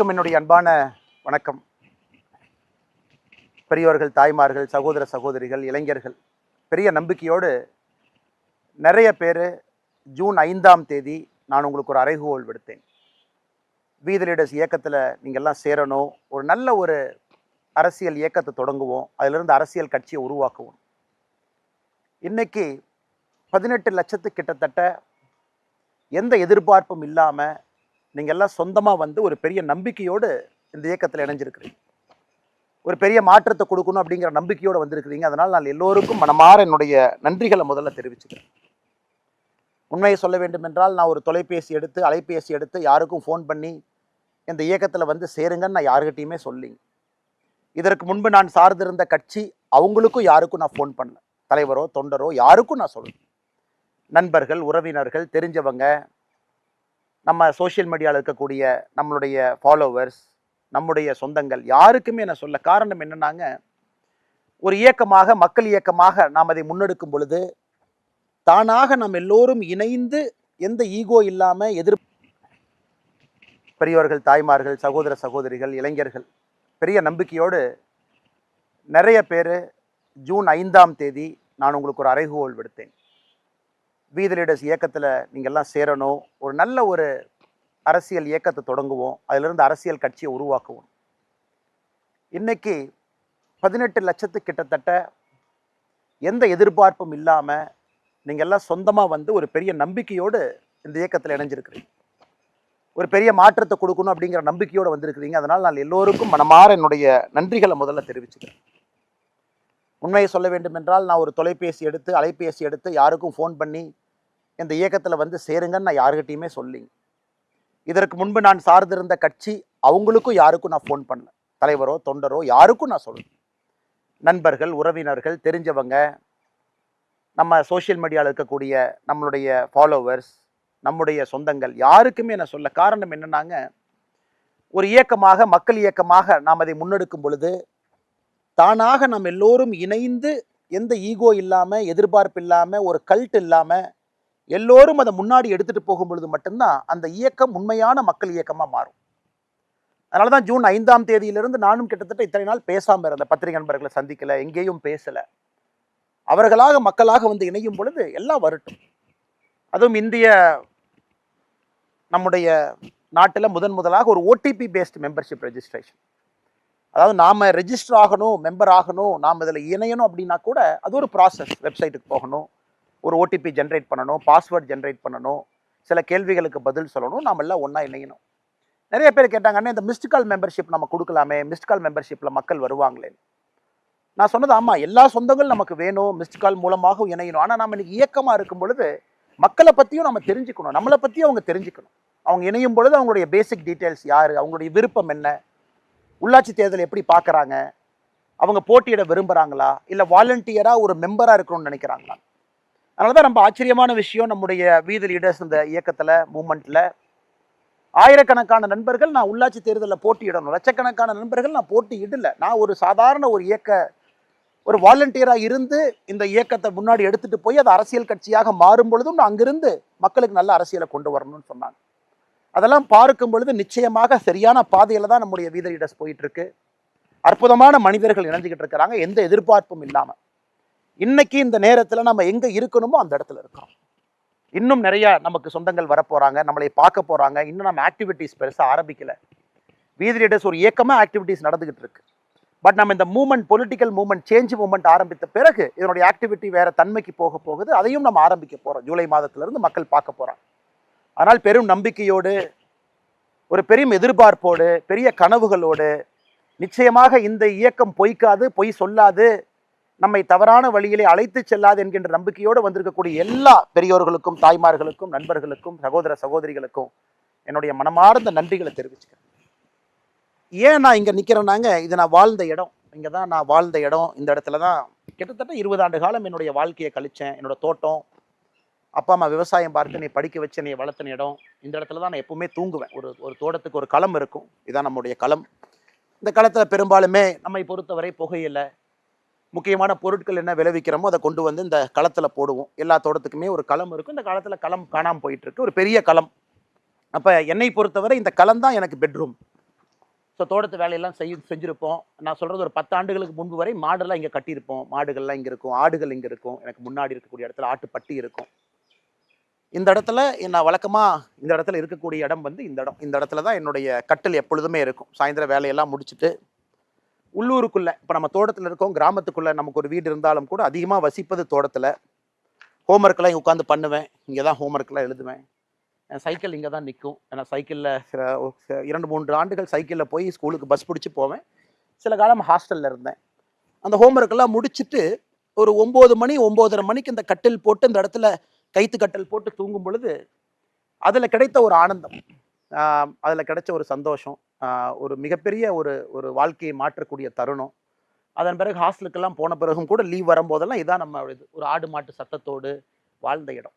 என்னுடைய அன்பான வணக்கம். பெரியவர்கள், தாய்மார்கள், சகோதர சகோதரிகள், இளைஞர்கள், பெரிய நம்பிக்கையோடு நிறைய பேர் ஜூன் 5ஆம் தேதி நான் உங்களுக்கு ஒரு அறைகூவல் விடுத்தேன். வீதி லீடர்ஸ் இயக்கத்தில் நீங்கள் எல்லாம் சேரணும், ஒரு நல்ல ஒரு அரசியல் இயக்கத்தை தொடங்குவோம், அதிலிருந்து அரசியல் கட்சியை உருவாக்குவோம். இன்னைக்கு 18 லட்சத்துக்கு கிட்டத்தட்ட எந்த எதிர்பார்ப்பும் இல்லாமல் நீங்கள் எல்லாம் சொந்தமாக வந்து ஒரு பெரிய நம்பிக்கையோடு இந்த இயக்கத்தில் இணைஞ்சிருக்கிறீங்க. ஒரு பெரிய மாற்றத்தை கொடுக்கணும் அப்படிங்கிற நம்பிக்கையோடு வந்திருக்கிறீங்க. அதனால் நான் எல்லோருக்கும் மனமாற என்னுடைய நன்றிகளை முதல்ல தெரிவிச்சுக்கிறேன். உண்மையை சொல்ல வேண்டும் என்றால், நான் ஒரு அலைபேசி எடுத்து யாருக்கும் ஃபோன் பண்ணி இந்த இயக்கத்தில் வந்து சேருங்கன்னு நான் யாருக்கிட்டையுமே சொல்லிங்க. இதற்கு முன்பு நான் சார்ந்திருந்த கட்சி அவங்களுக்கும் யாருக்கும் நான் ஃபோன் பண்ணல. தலைவரோ தொண்டரோ யாருக்கும் நான் சொல்லல. நண்பர்கள், உறவினர்கள், தெரிஞ்சவங்க, நம்ம சோஷியல் மீடியாவில் இருக்கக்கூடிய நம்மளுடைய ஃபாலோவர்ஸ், நம்முடைய சொந்தங்கள் யாருக்குமே நான் சொல்ல. காரணம் என்னன்னாங்க, ஒரு இயக்கமாக, மக்கள் இயக்கமாக நாம் அதை முன்னெடுக்கும் பொழுது தானாக நாம் எல்லோரும் இணைந்து எந்த ஈகோ இல்லாமல் பெரியவர்கள், தாய்மார்கள், சகோதர சகோதரிகள், இளைஞர்கள், பெரிய நம்பிக்கையோடு நிறைய பேர் ஜூன் 5ஆம் தேதி நான் உங்களுக்கு ஒரு அறைகூவல் விடுத்தேன். வீதி லீடர்ஸ் இயக்கத்தில் நீங்கள் எல்லாம் சேரணும், ஒரு நல்ல ஒரு அரசியல் இயக்கத்தை தொடங்குவோம், அதிலிருந்து அரசியல் கட்சியை உருவாக்குவோம். இன்னைக்கு 18 லட்சத்துக்கு கிட்டத்தட்ட எந்த எதிர்பார்ப்பும் இல்லாமல் நீங்கள் எல்லாம் சொந்தமாக வந்து ஒரு பெரிய நம்பிக்கையோடு இந்த இயக்கத்தில் இணைஞ்சிருக்கிறீங்க. ஒரு பெரிய மாற்றத்தை கொடுக்கணும் அப்படிங்கிற நம்பிக்கையோடு வந்திருக்கிறீங்க. அதனால் நான் எல்லோருக்கும் மனமாற என்னுடைய நன்றிகளை முதல்ல தெரிவிச்சுக்கிறேன். உண்மையை சொல்ல வேண்டும் என்றால், நான் ஒரு அலைபேசி எடுத்து யாருக்கும் ஃபோன் பண்ணி இந்த இயக்கத்தில் வந்து சேருங்கன்னு நான் யாருக்கிட்டையுமே சொல்லிங்க. இதற்கு முன்பு நான் சார்ந்திருந்த கட்சி அவங்களுக்கும் யாருக்கும் நான் ஃபோன் பண்ணல. தலைவரோ தொண்டரோ யாருக்கும் நான் சொல்லல. நண்பர்கள், உறவினர்கள், தெரிஞ்சவங்க, நம்ம சோஷியல் மீடியாவில் இருக்கக்கூடிய நம்மளுடைய ஃபாலோவர்ஸ், நம்முடைய சொந்தங்கள் யாருக்குமே நான் சொல்ல. காரணம் என்னன்னாங்க, ஒரு இயக்கமாக, மக்கள் இயக்கமாக நாம் அதை முன்னெடுக்கும் பொழுது தானாக நாம் எல்லோரும் இணைந்து எந்த ஈகோ இல்லாமல், எதிர்பார்ப்பு இல்லாமல், ஒரு கல்ட் இல்லாமல் எல்லோரும் அதை முன்னாடி எடுத்துகிட்டு போகும் பொழுது மட்டும்தான் அந்த இயக்கம் உண்மையான மக்கள் இயக்கமாக மாறும். அதனால தான் ஜூன் 5ஆம் தேதியிலிருந்து நானும் கிட்டத்தட்ட இத்தனை நாள் பேசாமல் இருந்த பத்திரிகை நண்பர்களை சந்திக்கலை, எங்கேயும் பேசலை. அவர்களாக மக்களாக வந்து இணையும் பொழுது எல்லாம் வரட்டும். அதுவும் நம்முடைய நாட்டில் முதலாக ஒரு ஓடிபி பேஸ்ட் மெம்பர்ஷிப் ரெஜிஸ்ட்ரேஷன். அதாவது நாம் ரெஜிஸ்டர் ஆகணும், மெம்பர் ஆகணும், நாம் இதில் இணையணும் அப்படின்னா கூட அது ஒரு ப்ராசஸ். வெப்சைட்டுக்கு போகணும், ஒரு ஓடிபி ஜென்ரேட் பண்ணணும், பாஸ்வேர்ட் ஜென்ரேட் பண்ணணும், சில கேள்விகளுக்கு பதில் சொல்லணும், நாம் எல்லாம் ஒன்றா இணையணும். நிறைய பேர் கேட்டாங்கன்னா, இந்த மிஸ்டு கால் மெம்பர்ஷிப் நம்ம கொடுக்கலாமே, மிஸ்டு கால் மெம்பர்ஷிப்பில் மக்கள் வருவாங்களே. நான் சொன்னது ஆமாம், எல்லா சொந்தங்களும் நமக்கு வேணும், மிஸ்டு கால் மூலமாக இணையணும். ஆனால் நம்ம இன்னைக்கு இயக்கமாக இருக்கும் பொழுது மக்களை பற்றியும் நம்ம தெரிஞ்சுக்கணும், நம்மளை பற்றியும் அவங்க தெரிஞ்சுக்கணும். அவங்க இணையும் பொழுது அவங்களுடைய பேசிக் டீட்டெயில்ஸ் யார், அவங்களுடைய விருப்பம் என்ன, உள்ளாட்சி தேர்தல் எப்படி பார்க்குறாங்க, அவங்க போட்டியிட விரும்புகிறாங்களா, இல்லை வாலண்டியராக ஒரு மெம்பராக இருக்கணும்னு நினைக்கிறாங்களா. அதனால தான் ரொம்ப ஆச்சரியமான விஷயம், நம்முடைய வீதி லீடர்ஸ் இந்த இயக்கத்தில், மூமெண்ட்டில் ஆயிரக்கணக்கான நண்பர்கள் நான் உள்ளாட்சி தேர்தலில் போட்டியிடணும், லட்சக்கணக்கான நண்பர்கள் நான் போட்டியிடலை. நான் ஒரு சாதாரண ஒரு வாலண்டியராக இருந்து இந்த இயக்கத்தை முன்னாடி எடுத்துகிட்டு போய் அது அரசியல் கட்சியாக மாறும் பொழுதும் நான் அங்கிருந்து மக்களுக்கு நல்ல அரசியலை கொண்டு வரணும்னு சொன்னாங்க. அதெல்லாம் பார்க்கும் பொழுது நிச்சயமாக சரியான பாதையில் தான் நம்முடைய வீதி லீடர்ஸ் போயிட்டுருக்கு. அற்புதமான மனிதர்கள் இணைஞ்சிக்கிட்டு இருக்கிறாங்க, எந்த எதிர்பார்ப்பும் இல்லாமல். இன்னைக்கு இந்த நேரத்தில் நம்ம எங்கே இருக்கணுமோ அந்த இடத்துல இருக்கிறோம். இன்னும் நிறையா நமக்கு சொந்தங்கள் வரப்போகிறாங்க, நம்மளை பார்க்க போகிறாங்க. இன்னும் நம்ம ஆக்டிவிட்டீஸ் பெருசாக ஆரம்பிக்கலை. வீதி லீடர்ஸ் ஒரு இயக்கமாக ஆக்டிவிட்டீஸ் நடந்துக்கிட்டு இருக்கு. பட் நம்ம இந்த பொலிட்டிக்கல் மூமெண்ட், சேஞ்ச் மூமெண்ட் ஆரம்பித்த பிறகு இதனுடைய ஆக்டிவிட்டி வேறு தன்மைக்கு போகுது. அதையும் நம்ம ஆரம்பிக்க போகிறோம். ஜூலை மாதத்திலிருந்து மக்கள் பார்க்க போகிறாங்க. அதனால் பெரும் நம்பிக்கையோடு, ஒரு பெரும் எதிர்பார்ப்போடு, பெரிய கனவுகளோடு, நிச்சயமாக இந்த இயக்கம் பொய் சொல்லாது, நம்மை தவறான வழியிலே அழைத்து செல்லாது என்கின்ற நம்பிக்கையோடு வந்திருக்கக்கூடிய எல்லா பெரியோர்களுக்கும், தாய்மார்களுக்கும், நண்பர்களுக்கும், சகோதர சகோதரிகளுக்கும் என்னுடைய மனமார்ந்த நன்றிகளை தெரிவிச்சுக்கிறேன். ஏன் நான் இங்கே நிற்கிறேன்னாங்க, இது நான் வாழ்ந்த இடம், இங்கே தான் நான் வாழ்ந்த இடம். இந்த இடத்துல தான் கிட்டத்தட்ட 20 ஆண்டு காலம் என்னுடைய வாழ்க்கையை கழித்தேன். என்னோட தோட்டம், அப்பா அம்மா விவசாயம் பார்த்து என்னை படிக்க வச்சு என்னை வளர்த்தின இடம். இந்த இடத்துல தான் நான் எப்பவுமே தூங்குவேன். ஒரு தோட்டத்துக்கு ஒரு களம் இருக்கும், இதுதான் நம்முடைய களம். இந்த களத்தில் பெரும்பாலுமே நம்மை பொறுத்தவரை புகையிலை, முக்கியமான பொருட்கள் என்ன விளைவிக்கிறோமோ அதை கொண்டு வந்து இந்த களத்தில் போடுவோம். எல்லா தோட்டத்துக்குமே ஒரு களம் இருக்கும். இந்த காலத்தில் களம் காணாமல் போயிட்டுருக்கு, ஒரு பெரிய களம். அப்போ என்னை பொறுத்தவரை இந்த களம் தான் எனக்கு பெட்ரூம். ஸோ தோட்டத்து வேலையெல்லாம் செஞ்சுருப்போம். நான் சொல்கிறது ஒரு 10 ஆண்டுகளுக்கு முன்பு வரை மாடெல்லாம் இங்கே கட்டியிருப்போம். மாடுகள்லாம் இங்கே இருக்கும், ஆடுகள் இங்கே இருக்கும். எனக்கு முன்னாடி இருக்கக்கூடிய இடத்துல ஆட்டுப்பட்டி இருக்கும். இந்த இடத்துல நான் வழக்கமாக இந்த இடத்துல இருக்கக்கூடிய இடம் வந்து இந்த இடத்துல தான் என்னுடைய கட்டில் எப்பொழுதுமே இருக்கும். சாயந்தரம் வேலையெல்லாம் முடிச்சுட்டு உள்ளூருக்குள்ளே, இப்போ நம்ம தோட்டத்தில் இருக்கோம், கிராமத்துக்குள்ளே நமக்கு ஒரு வீடு இருந்தாலும் கூட அதிகமாக வசிப்பது தோட்டத்தில். ஹோம்ஒர்க்கெலாம் இங்கே உட்காந்து பண்ணுவேன், இங்கே தான் ஹோம்ஒர்க்கெலாம் எழுதுவேன். என் சைக்கிள் இங்கே தான் நிற்கும். ஏன்னா சைக்கிளில் 2-3 ஆண்டுகள் சைக்கிளில் போய் ஸ்கூலுக்கு பஸ் பிடிச்சி போவேன். சில காலம் ஹாஸ்டலில் இருந்தேன். அந்த ஹோம்ஒர்க்கெல்லாம் முடிச்சுட்டு ஒரு 9 மணி 9:30 மணிக்கு இந்த கட்டில் போட்டு இந்த இடத்துல கைத்து கட்டில் போட்டு தூங்கும் பொழுது அதில் கிடைத்த ஒரு ஆனந்தம், அதில் கிடைச்ச ஒரு சந்தோஷம், ஒரு மிகப்பெரிய ஒரு வாழ்க்கையை மாற்றக்கூடிய தருணம். அதன் பிறகு ஹாஸ்டலுக்கெல்லாம் போன பிறகும் கூட லீவ் வரும்போதெல்லாம் இதான் நம்ம ஒரு ஆடு மாட்டு சத்தத்தோடு வாழ்ந்த இடம்.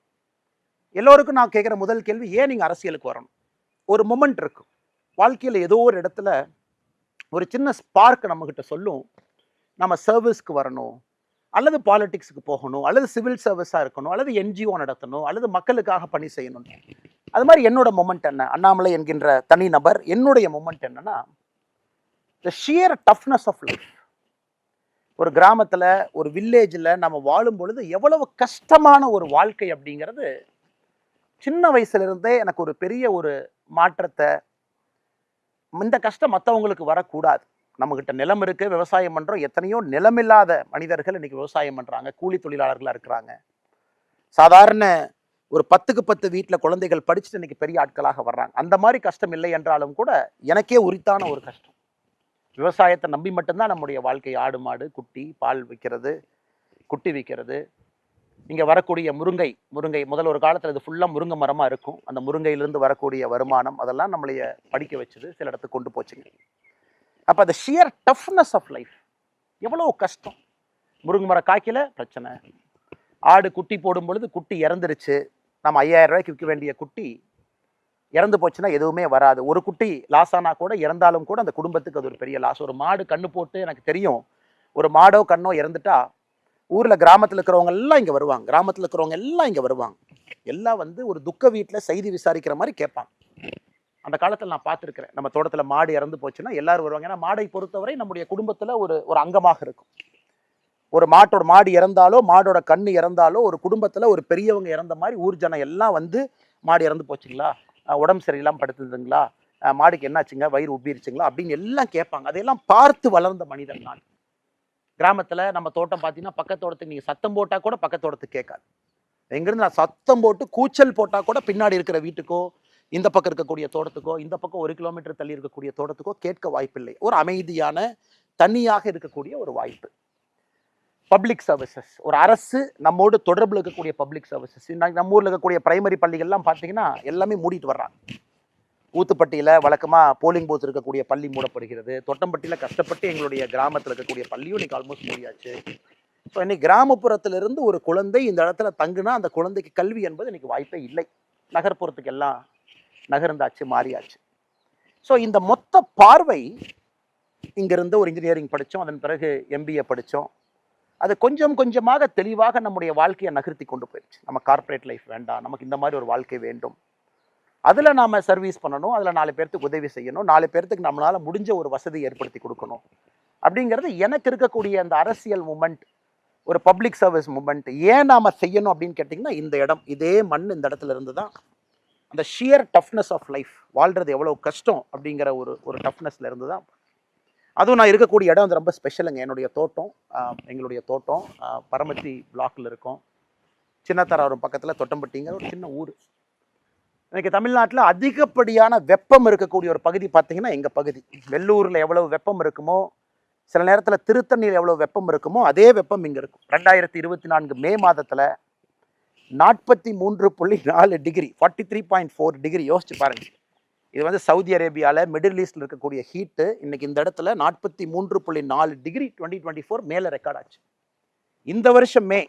எல்லோருக்கும் நான் கேட்குற முதல் கேள்வி, ஏன் நீங்கள் அரசியலுக்கு வரணும்? ஒரு மொமெண்ட் இருக்கும் வாழ்க்கையில், ஏதோ ஒரு இடத்துல ஒரு சின்ன ஸ்பார்க் நம்மக்கிட்ட சொல்லும், நம்ம சர்வீஸ்க்கு வரணும், அல்லது பாலிடிக்ஸுக்கு போகணும், அல்லது சிவில் சர்வீஸாக இருக்கணும், அல்லது என்ஜிஓ நடத்தணும், அல்லது மக்களுக்காக பணி செய்யணும். அது மாதிரி என்னோட மொமெண்ட் என்ன, அண்ணாமலை என்கின்ற தனி நபர், என்னுடைய மொமெண்ட் என்னன்னா, the shear toughness of life. ஒரு கிராமத்தில், ஒரு வில்லேஜில் நம்ம வாழும் பொழுது எவ்வளவு கஷ்டமான ஒரு வாழ்க்கை அப்படிங்கிறது சின்ன வயசுலேருந்தே எனக்கு ஒரு பெரிய ஒரு மாற்றத்தை, இந்த கஷ்டம் மற்றவங்களுக்கு வரக்கூடாது. நம்மக்கிட்ட நிலம் இருக்குது, விவசாயம் பண்ணுறோம். எத்தனையோ நிலமில்லாத மனிதர்கள் இன்றைக்கி விவசாயம் பண்ணுறாங்க, கூலி தொழிலாளர்களாக இருக்கிறாங்க. சாதாரண ஒரு 10க்கு 10 வீட்டில் குழந்தைகள் படிச்சுட்டு இன்றைக்கி பெரிய ஆட்களாக வர்றாங்க. அந்த மாதிரி கஷ்டம் இல்லை என்றாலும் கூட எனக்கே உரித்தான ஒரு கஷ்டம். விவசாயத்தை நம்பி மட்டும்தான் நம்முடைய வாழ்க்கை. ஆடு மாடு, குட்டி, பால் விற்கிறது, குட்டி விற்கிறது. இங்கே வரக்கூடிய முருங்கை முதல்ல ஒரு காலத்தில் இது ஃபுல்லாக முருங்கை மரமாக இருக்கும். அந்த முருங்கையிலிருந்து வரக்கூடிய வருமானம் அதெல்லாம் நம்மளைய படிக்க வச்சுது, சில இடத்துக்கு கொண்டு போச்சுங்க. அப்போ அந்த ஷியர் டஃப்னஸ் ஆஃப் லைஃப், எவ்வளோ கஷ்டம். முருங்கை மரம் காய்க்கல பிரச்சனை, ஆடு குட்டி போடும் பொழுது குட்டி இறந்துருச்சு, நம்ம 5000 ரூபாய்க்கு விற்க வேண்டிய குட்டி இறந்து போச்சுன்னா எதுவுமே வராது. ஒரு குட்டி லாஸ் ஆனால் கூட, இறந்தாலும் கூட அந்த குடும்பத்துக்கு அது ஒரு பெரிய லாஸ். ஒரு மாடு கண்ணு போட்டு, எனக்கு தெரியும், ஒரு மாடோ கண்ணோ இறந்துட்டா ஊரில் கிராமத்தில் இருக்கிறவங்க எல்லாம் இங்கே வருவாங்க, கிராமத்தில் இருக்கிறவங்க எல்லாம் இங்கே வருவாங்க. எல்லாம் வந்து ஒரு துக்க வீட்டில் செய்தி விசாரிக்கிற மாதிரி கேட்பாங்க. அந்த காலத்தில் நான் பார்த்துருக்கிறேன். நம்ம தோட்டத்தில் மாடு இறந்து போச்சுன்னா எல்லாரும் வருவாங்க. ஏன்னா மாடை பொறுத்தவரை நம்முடைய குடும்பத்தில் ஒரு அங்கமாக இருக்கும். ஒரு மாடு இறந்தாலோ, மாடோட கண்ணு இறந்தாலோ, ஒரு குடும்பத்தில் ஒரு பெரியவங்க இறந்த மாதிரி ஊர் ஜனம் எல்லாம் வந்து, மாடு இறந்து போச்சுங்களா, உடம்பு சரியில்லாமல் படுத்துதுங்களா, மாடுக்கு என்னாச்சுங்க, வயிறு உப்பிருச்சுங்களா அப்படின்னு எல்லாம் கேட்பாங்க. அதையெல்லாம் பார்த்து வளர்ந்த மனிதன் நான். கிராமத்தில் நம்ம தோட்டம் பார்த்தீங்கன்னா பக்கத்தோட்டத்துக்கு நீங்கள் சத்தம் போட்டால் கூட பக்கத்தோட்டத்துக்கு கேட்காது. எங்கேருந்து நான் சத்தம் போட்டு கூச்சல் போட்டால் கூட பின்னாடி இருக்கிற வீட்டுக்கோ, இந்த பக்கம் இருக்கக்கூடிய தோட்டத்துக்கோ, இந்த பக்கம் 1 கிலோமீட்டர் தள்ளி இருக்கக்கூடிய தோட்டத்துக்கோ கேட்க வாய்ப்பில்லை. ஒரு அமைதியான, தனியாக இருக்கக்கூடிய ஒரு வாய்ப்பு. பப்ளிக் சர்வீசஸ், ஒரு அரசு நம்மோடு தொடர்பில் இருக்கக்கூடிய பப்ளிக் சர்வீசஸ். நம்ம ஊரில் இருக்கக்கூடிய பிரைமரி பள்ளிகள்லாம் பார்த்தீங்கன்னா எல்லாமே மூடிட்டு வர்றாங்க. ஊத்துப்பட்டியில் வழக்கமாக போலிங் பூத் இருக்கக்கூடிய பள்ளி மூடப்படுகிறது. தொட்டம்பட்டியில் கஷ்டப்பட்டு எங்களுடைய கிராமத்தில் இருக்கக்கூடிய பள்ளியும் இன்னைக்கு ஆல்மோஸ்ட் மூடியாச்சு. ஸோ இன்னைக்கு கிராமப்புறத்திலிருந்து ஒரு குழந்தை இந்த இடத்துல தங்குனா அந்த குழந்தைக்கு கல்வி என்பது இன்னைக்கு வாய்ப்பே இல்லை. நகர்ப்புறத்துக்கு எல்லாம் நகர்ந்தாச்சு, மாறியாச்சு. ஸோ இந்த மொத்த பார்வை, இங்கிருந்து ஒரு இன்ஜினியரிங் படித்தோம், அதன் பிறகு MBA படித்தோம். அது கொஞ்சம் கொஞ்சமாக தெளிவாக நம்முடைய வாழ்க்கையை நகர்த்தி கொண்டு போயிடுச்சு. நம்ம கார்ப்பரேட் லைஃப் வேண்டாம், நமக்கு இந்த மாதிரி ஒரு வாழ்க்கை வேண்டும், அதில் நாம் சர்வீஸ் பண்ணணும், அதில் 4 பேர்த்துக்கு உதவி செய்யணும், 4 பேர்த்துக்கு நம்மளால் முடிஞ்ச ஒரு வசதி ஏற்படுத்தி கொடுக்கணும் அப்படிங்கிறது எனக்கு இருக்கக்கூடிய அந்த அரசியல் மூமெண்ட், ஒரு பப்ளிக் சர்வீஸ் மூமெண்ட். ஏன் நாம் செய்யணும் அப்படின்னு கேட்டிங்கன்னா, இந்த இடம், இதே மண், இந்த இடத்துல இருந்து தான் அந்த ஷியர் டஃப்னஸ் ஆஃப் லைஃப், வாழ்கிறது எவ்வளோ கஷ்டம் அப்படிங்கிற ஒரு டஃப்னஸ்ல இருந்து தான். அதுவும் நான் இருக்கக்கூடிய இடம் வந்து ரொம்ப ஸ்பெஷலுங்க. என்னுடைய தோட்டம், எங்களுடைய தோட்டம் பரமத்தி பிளாக்ல இருக்கும். சின்னத்தராவரம் பக்கத்தில் தொட்டம்பட்டிங்கிற ஒரு சின்ன ஊர். இன்னைக்கு தமிழ்நாட்டில் அதிகப்படியான வெப்பம் இருக்கக்கூடிய ஒரு பகுதி பார்த்தீங்கன்னா எங்கள் பகுதி. வெள்ளூரில் எவ்வளவு வெப்பம் இருக்குமோ, சில நேரத்தில் திருத்தண்ணியில் எவ்வளோ வெப்பம் இருக்குமோ அதே வெப்பம் இங்கே இருக்கும். 2024 மே மாதத்தில் 43.4 டிகிரி, 43.4 டிகிரி. யோசிச்சு பாருங்க. இது வந்து சவுதி அரேபியாவில், மிடில் ஈஸ்டில் இருக்கக்கூடிய ஹீட்டு இன்னைக்கு இந்த இடத்துல 43.4 டிகிரி 2024 மேலே ரெக்கார்ட் ஆச்சு. இந்த வருஷம் மே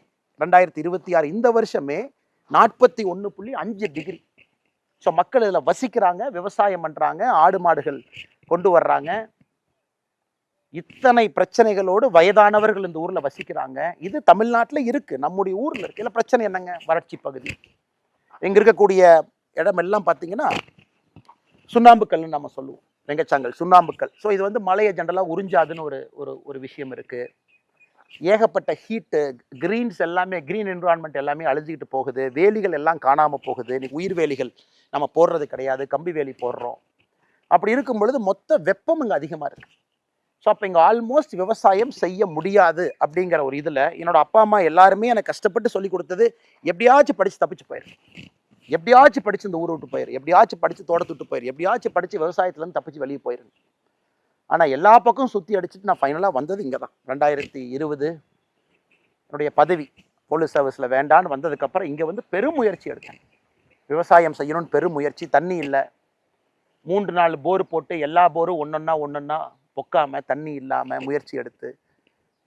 2026, இந்த வருஷம் மே 41.5 டிகிரி. ஸோ மக்கள் இதில் வசிக்கிறாங்க, விவசாயம் பண்ணுறாங்க, ஆடு மாடுகள் கொண்டு வர்றாங்க. இத்தனை பிரச்சனைகளோடு வயதானவர்கள் இந்த ஊரில் வசிக்கிறாங்க. இது தமிழ்நாட்டில் இருக்குது, நம்முடைய ஊரில் இருக்குது. இல்லை பிரச்சனை என்னங்க, வறட்சி பகுதி. இங்கே இருக்கக்கூடிய இடமெல்லாம் பார்த்தீங்கன்னா சுண்ணாம்பு கல்லுன்னு நம்ம சொல்லுவோம். வெங்கச்சாங்கல், சுண்ணாம்புக்கல். ஸோ இது வந்து மலையை ஜென்ரலாக உறிஞ்சாதுன்னு ஒரு ஒரு ஒரு விஷயம் இருக்குது. ஏகப்பட்ட ஹீட்டு, கிரீன்ஸ் எல்லாமே, கிரீன் என்விரான்மெண்ட் எல்லாமே அழிஞ்சிக்கிட்டு போகுது. வேலிகள் எல்லாம் காணாமல் போகுது. இன்னைக்கு உயிர் வேலிகள் நம்ம போடுறது கிடையாது, கம்பி வேலி போடுறோம். அப்படி இருக்கும் பொழுது மொத்த வெப்பம் இங்கே அதிகமாக இருக்குது. ஸோ அப்போ இங்கே ஆல்மோஸ்ட் விவசாயம் செய்ய முடியாது அப்படிங்கிற ஒரு இதில் என்னோட அப்பா அம்மா எல்லாருமே எனக்கு கஷ்டப்பட்டு சொல்லி கொடுத்தது, எப்படியாச்சும் படித்து தப்பிச்சு போயிரு, எப்படியாச்சும் படித்து இந்த ஊரை விட்டு போயிரு, எப்படியாச்சும் படித்து தோட்டத்தை விட்டு போயிரு, எப்படியாச்சும் படித்து விவசாயத்துலேருந்து தப்பிச்சு வெளியே போயிரு. ஆனால் எல்லா பக்கம் சுற்றி அடிச்சுட்டு நான் ஃபைனலாக வந்தது இங்கே தான். 2020 என்னுடைய பதவி போலீஸ் சர்வீஸில் வேண்டான்னு வந்ததுக்கப்புறம் இங்கே வந்து பெரும் முயற்சி எடுத்தேன். விவசாயம் செய்யணும்னு பெரும் முயற்சி. தண்ணி இல்லை, 3-4 போர் போட்டு எல்லா போரும் ஒன்றொன்னா பொக்காமல் தண்ணி இல்லாமல் முயற்சி எடுத்து